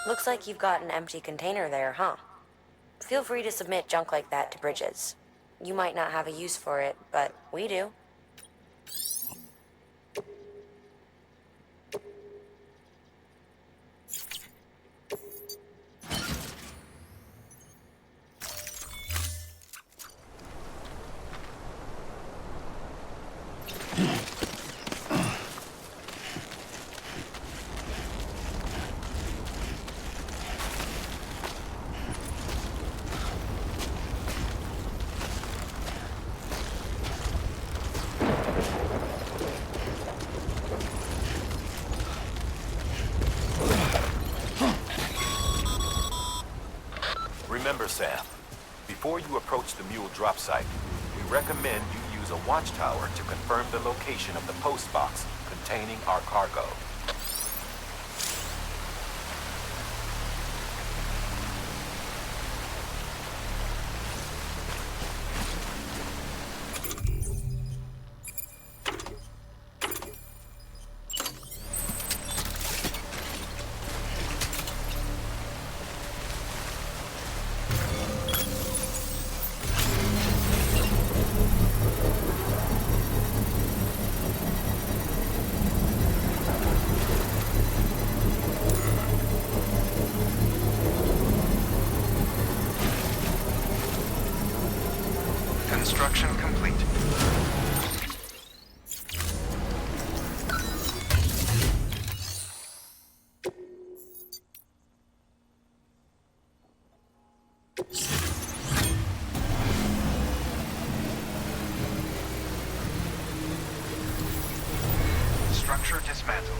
Looks like you've got an empty container there, huh? Feel free to submit junk like that to Bridges. You might not have a use for it, but we do. Remember, Sam, before you approach the mule drop site, we recommend you use a watchtower to confirm the location of the post box containing our cargo. Construction complete. Structure dismantled.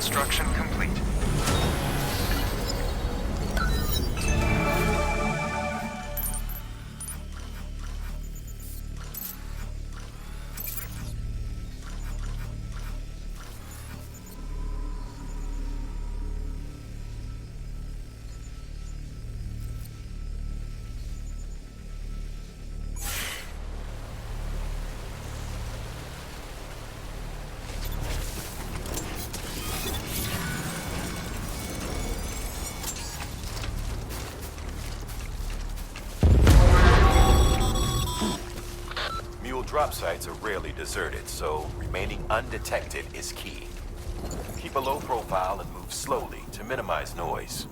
Construction complete. Drop sites are rarely deserted, so remaining undetected is key. Keep a low profile and move slowly to minimize noise.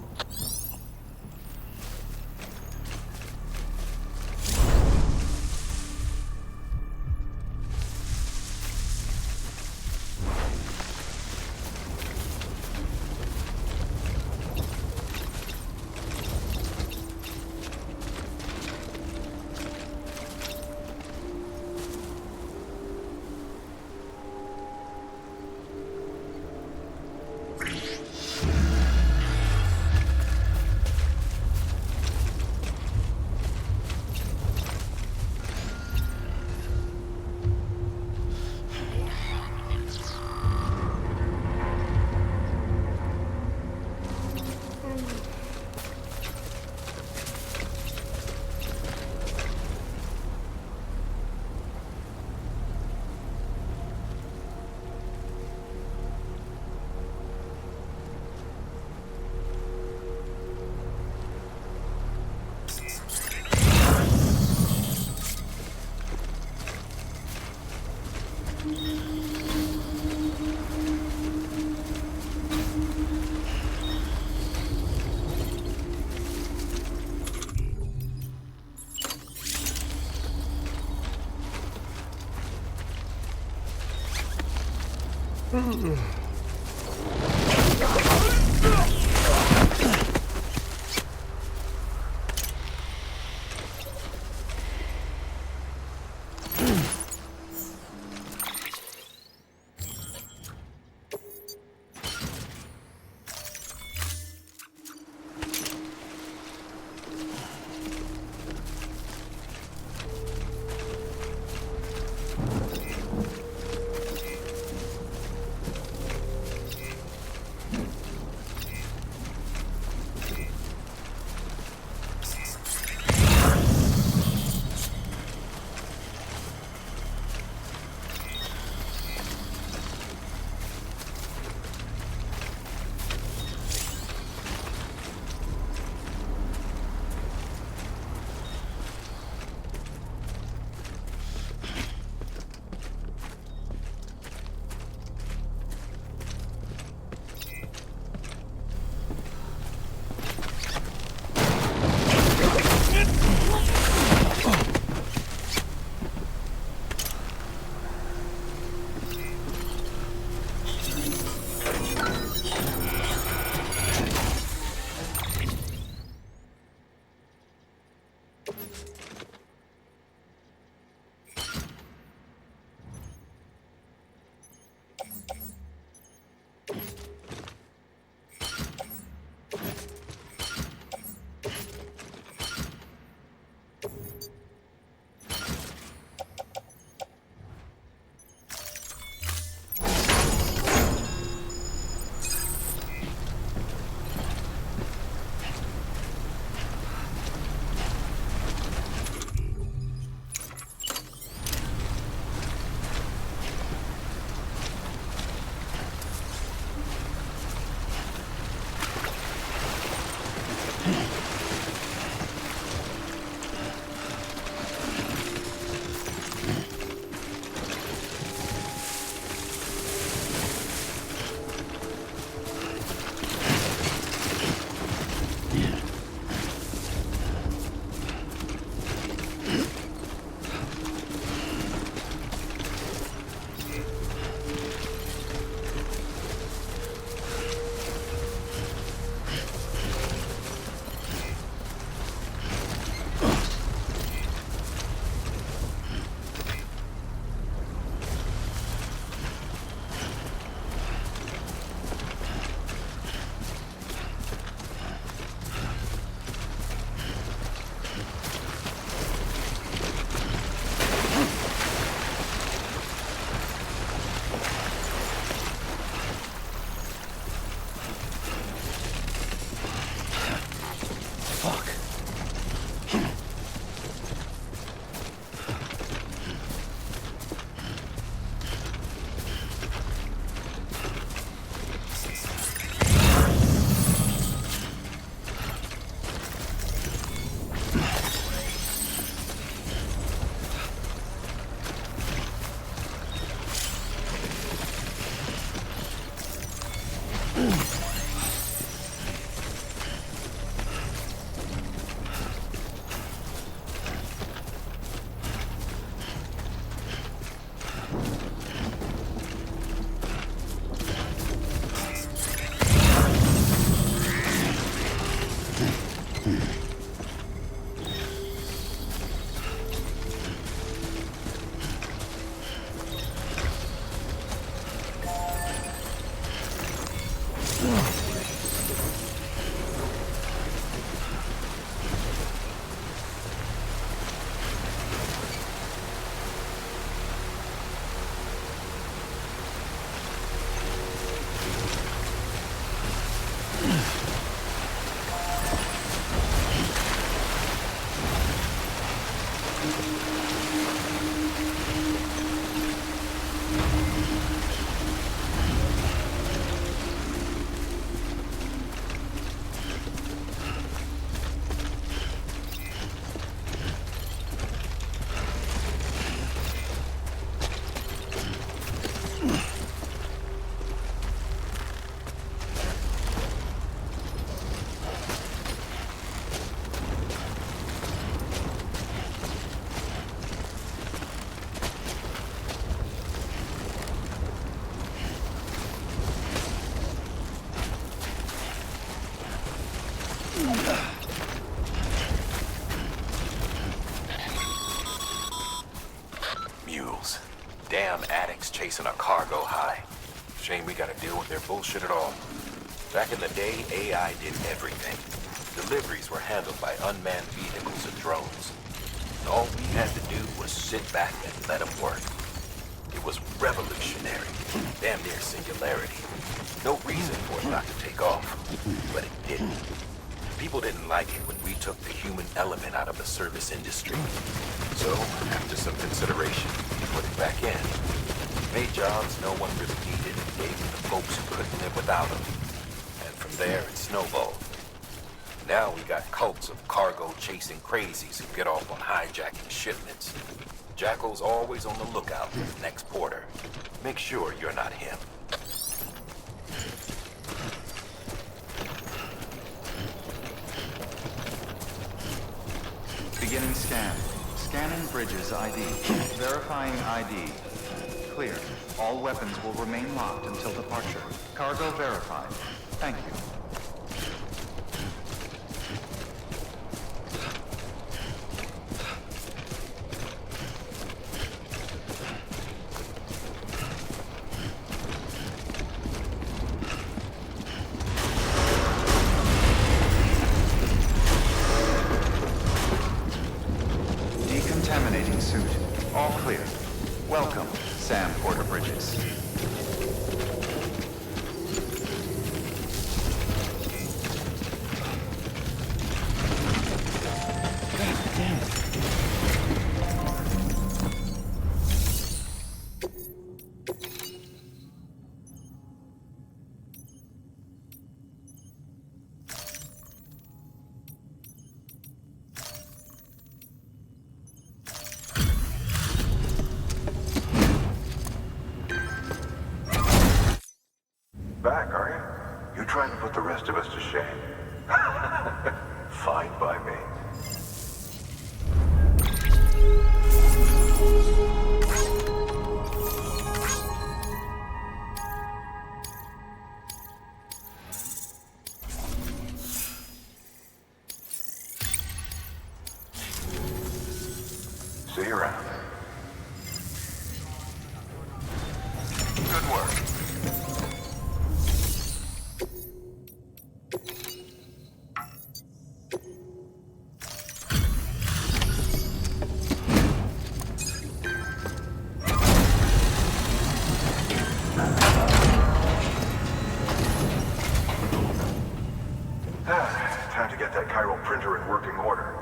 Mules. Damn addicts chasing a cargo high. Shame we gotta deal with their bullshit at all. Back in the day, AI did everything. Deliveries were handled by unmanned vehicles and drones. And all we had to do was sit back and let them work. It was revolutionary. Damn near singularity. No reason for it not to take off. But it didn't. People didn't like it when we took the human element out of the service industry. So, after some consideration, we put it back in. Made jobs no one really needed and gave them to folks who couldn't live without them. And from there, it snowballed. Now we got cults of cargo-chasing crazies who get off on hijacking shipments. Jackal's always on the lookout for the next porter. Make sure you're not him. Beginning scan. Scanning bridges ID. Verifying ID. Clear. All weapons will remain locked until departure. Cargo verified. Thank you. Decontaminating suit. All clear. Welcome, Sam Porter Bridges. Back, are you? You trying to put the rest of us to shame? Fine by me. See you around. Good work. Time to get that chiral printer in working order.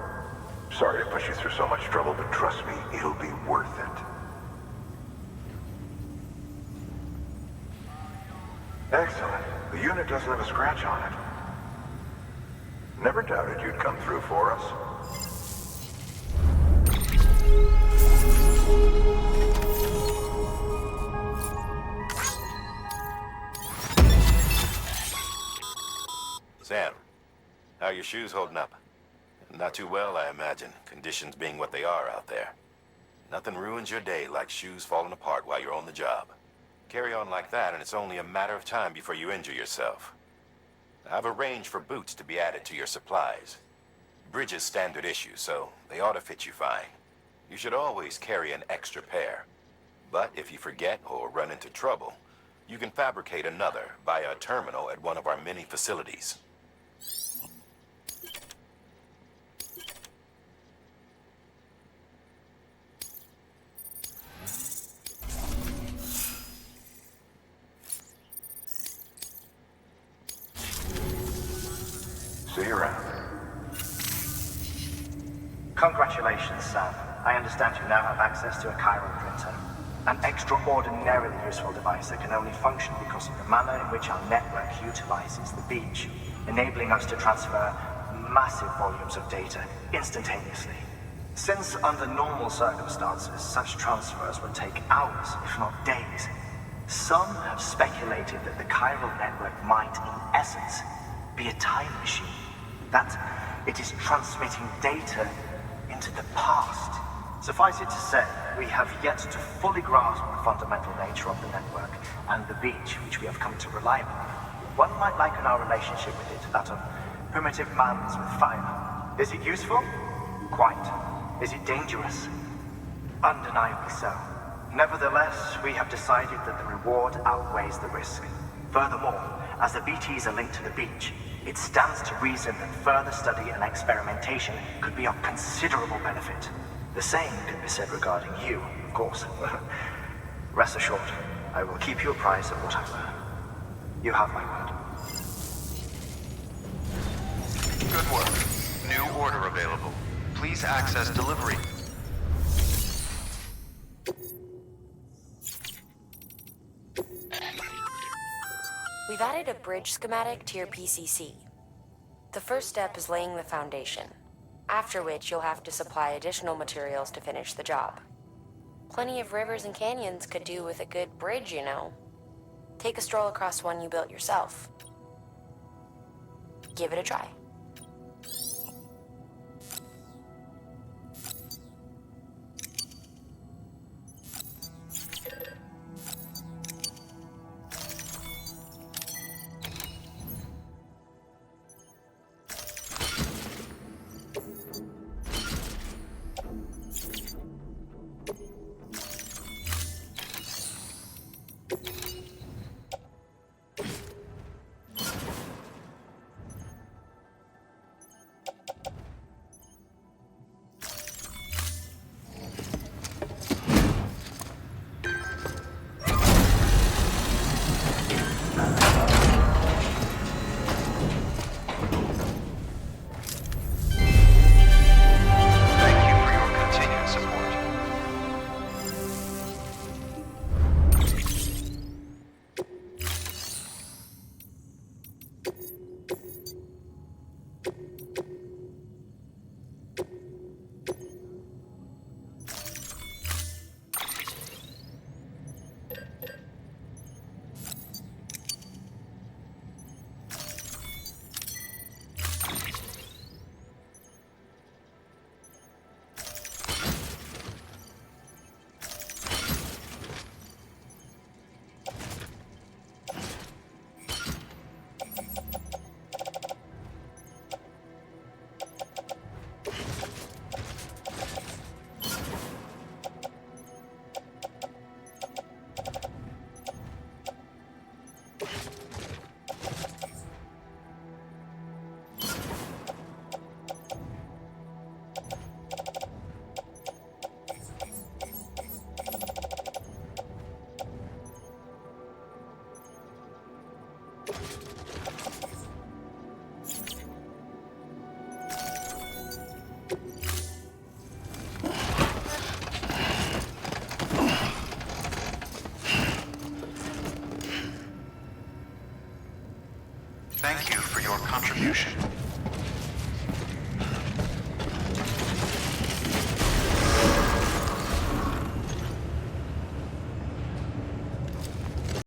Sorry to put you through so much trouble, but trust me, it'll be worth it. Excellent. The unit doesn't have a scratch on it. Never doubted you'd come through for us. Sam, how are your shoes holding up? Not too well, I imagine, conditions being what they are out there. Nothing ruins your day like shoes falling apart while you're on the job. Carry on like that, and it's only a matter of time before you injure yourself. I've arranged for boots to be added to your supplies. Bridges standard issue, so they ought to fit you fine. You should always carry an extra pair. But if you forget or run into trouble, you can fabricate another via a terminal at one of our many facilities. See you around. Congratulations, Sam. I understand you now have access to a chiral printer. An extraordinarily useful device that can only function because of the manner in which our network utilizes the beach, enabling us to transfer massive volumes of data instantaneously. Since under normal circumstances, such transfers would take hours, if not days, some have speculated that the chiral network might, in essence, be a time machine. That it is transmitting data into the past. Suffice it to say, we have yet to fully grasp the fundamental nature of the network and the beach which we have come to rely upon. One might liken our relationship with it to that of primitive mans with fire. Is it useful? Quite. Is it dangerous? Undeniably so. Nevertheless, we have decided that the reward outweighs the risk. Furthermore, as the BTs are linked to the beach, it stands to reason that further study and experimentation could be of considerable benefit. The same can be said regarding you, of course. Rest assured, I will keep you apprised of what I learn. You have my word. Good work. New order available. Please access delivery. We've added a bridge schematic to your PCC. The first step is laying the foundation, after which you'll have to supply additional materials to finish the job. Plenty of rivers and canyons could do with a good bridge, you know. Take a stroll across one you built yourself. Give it a try. Thank you for your contribution.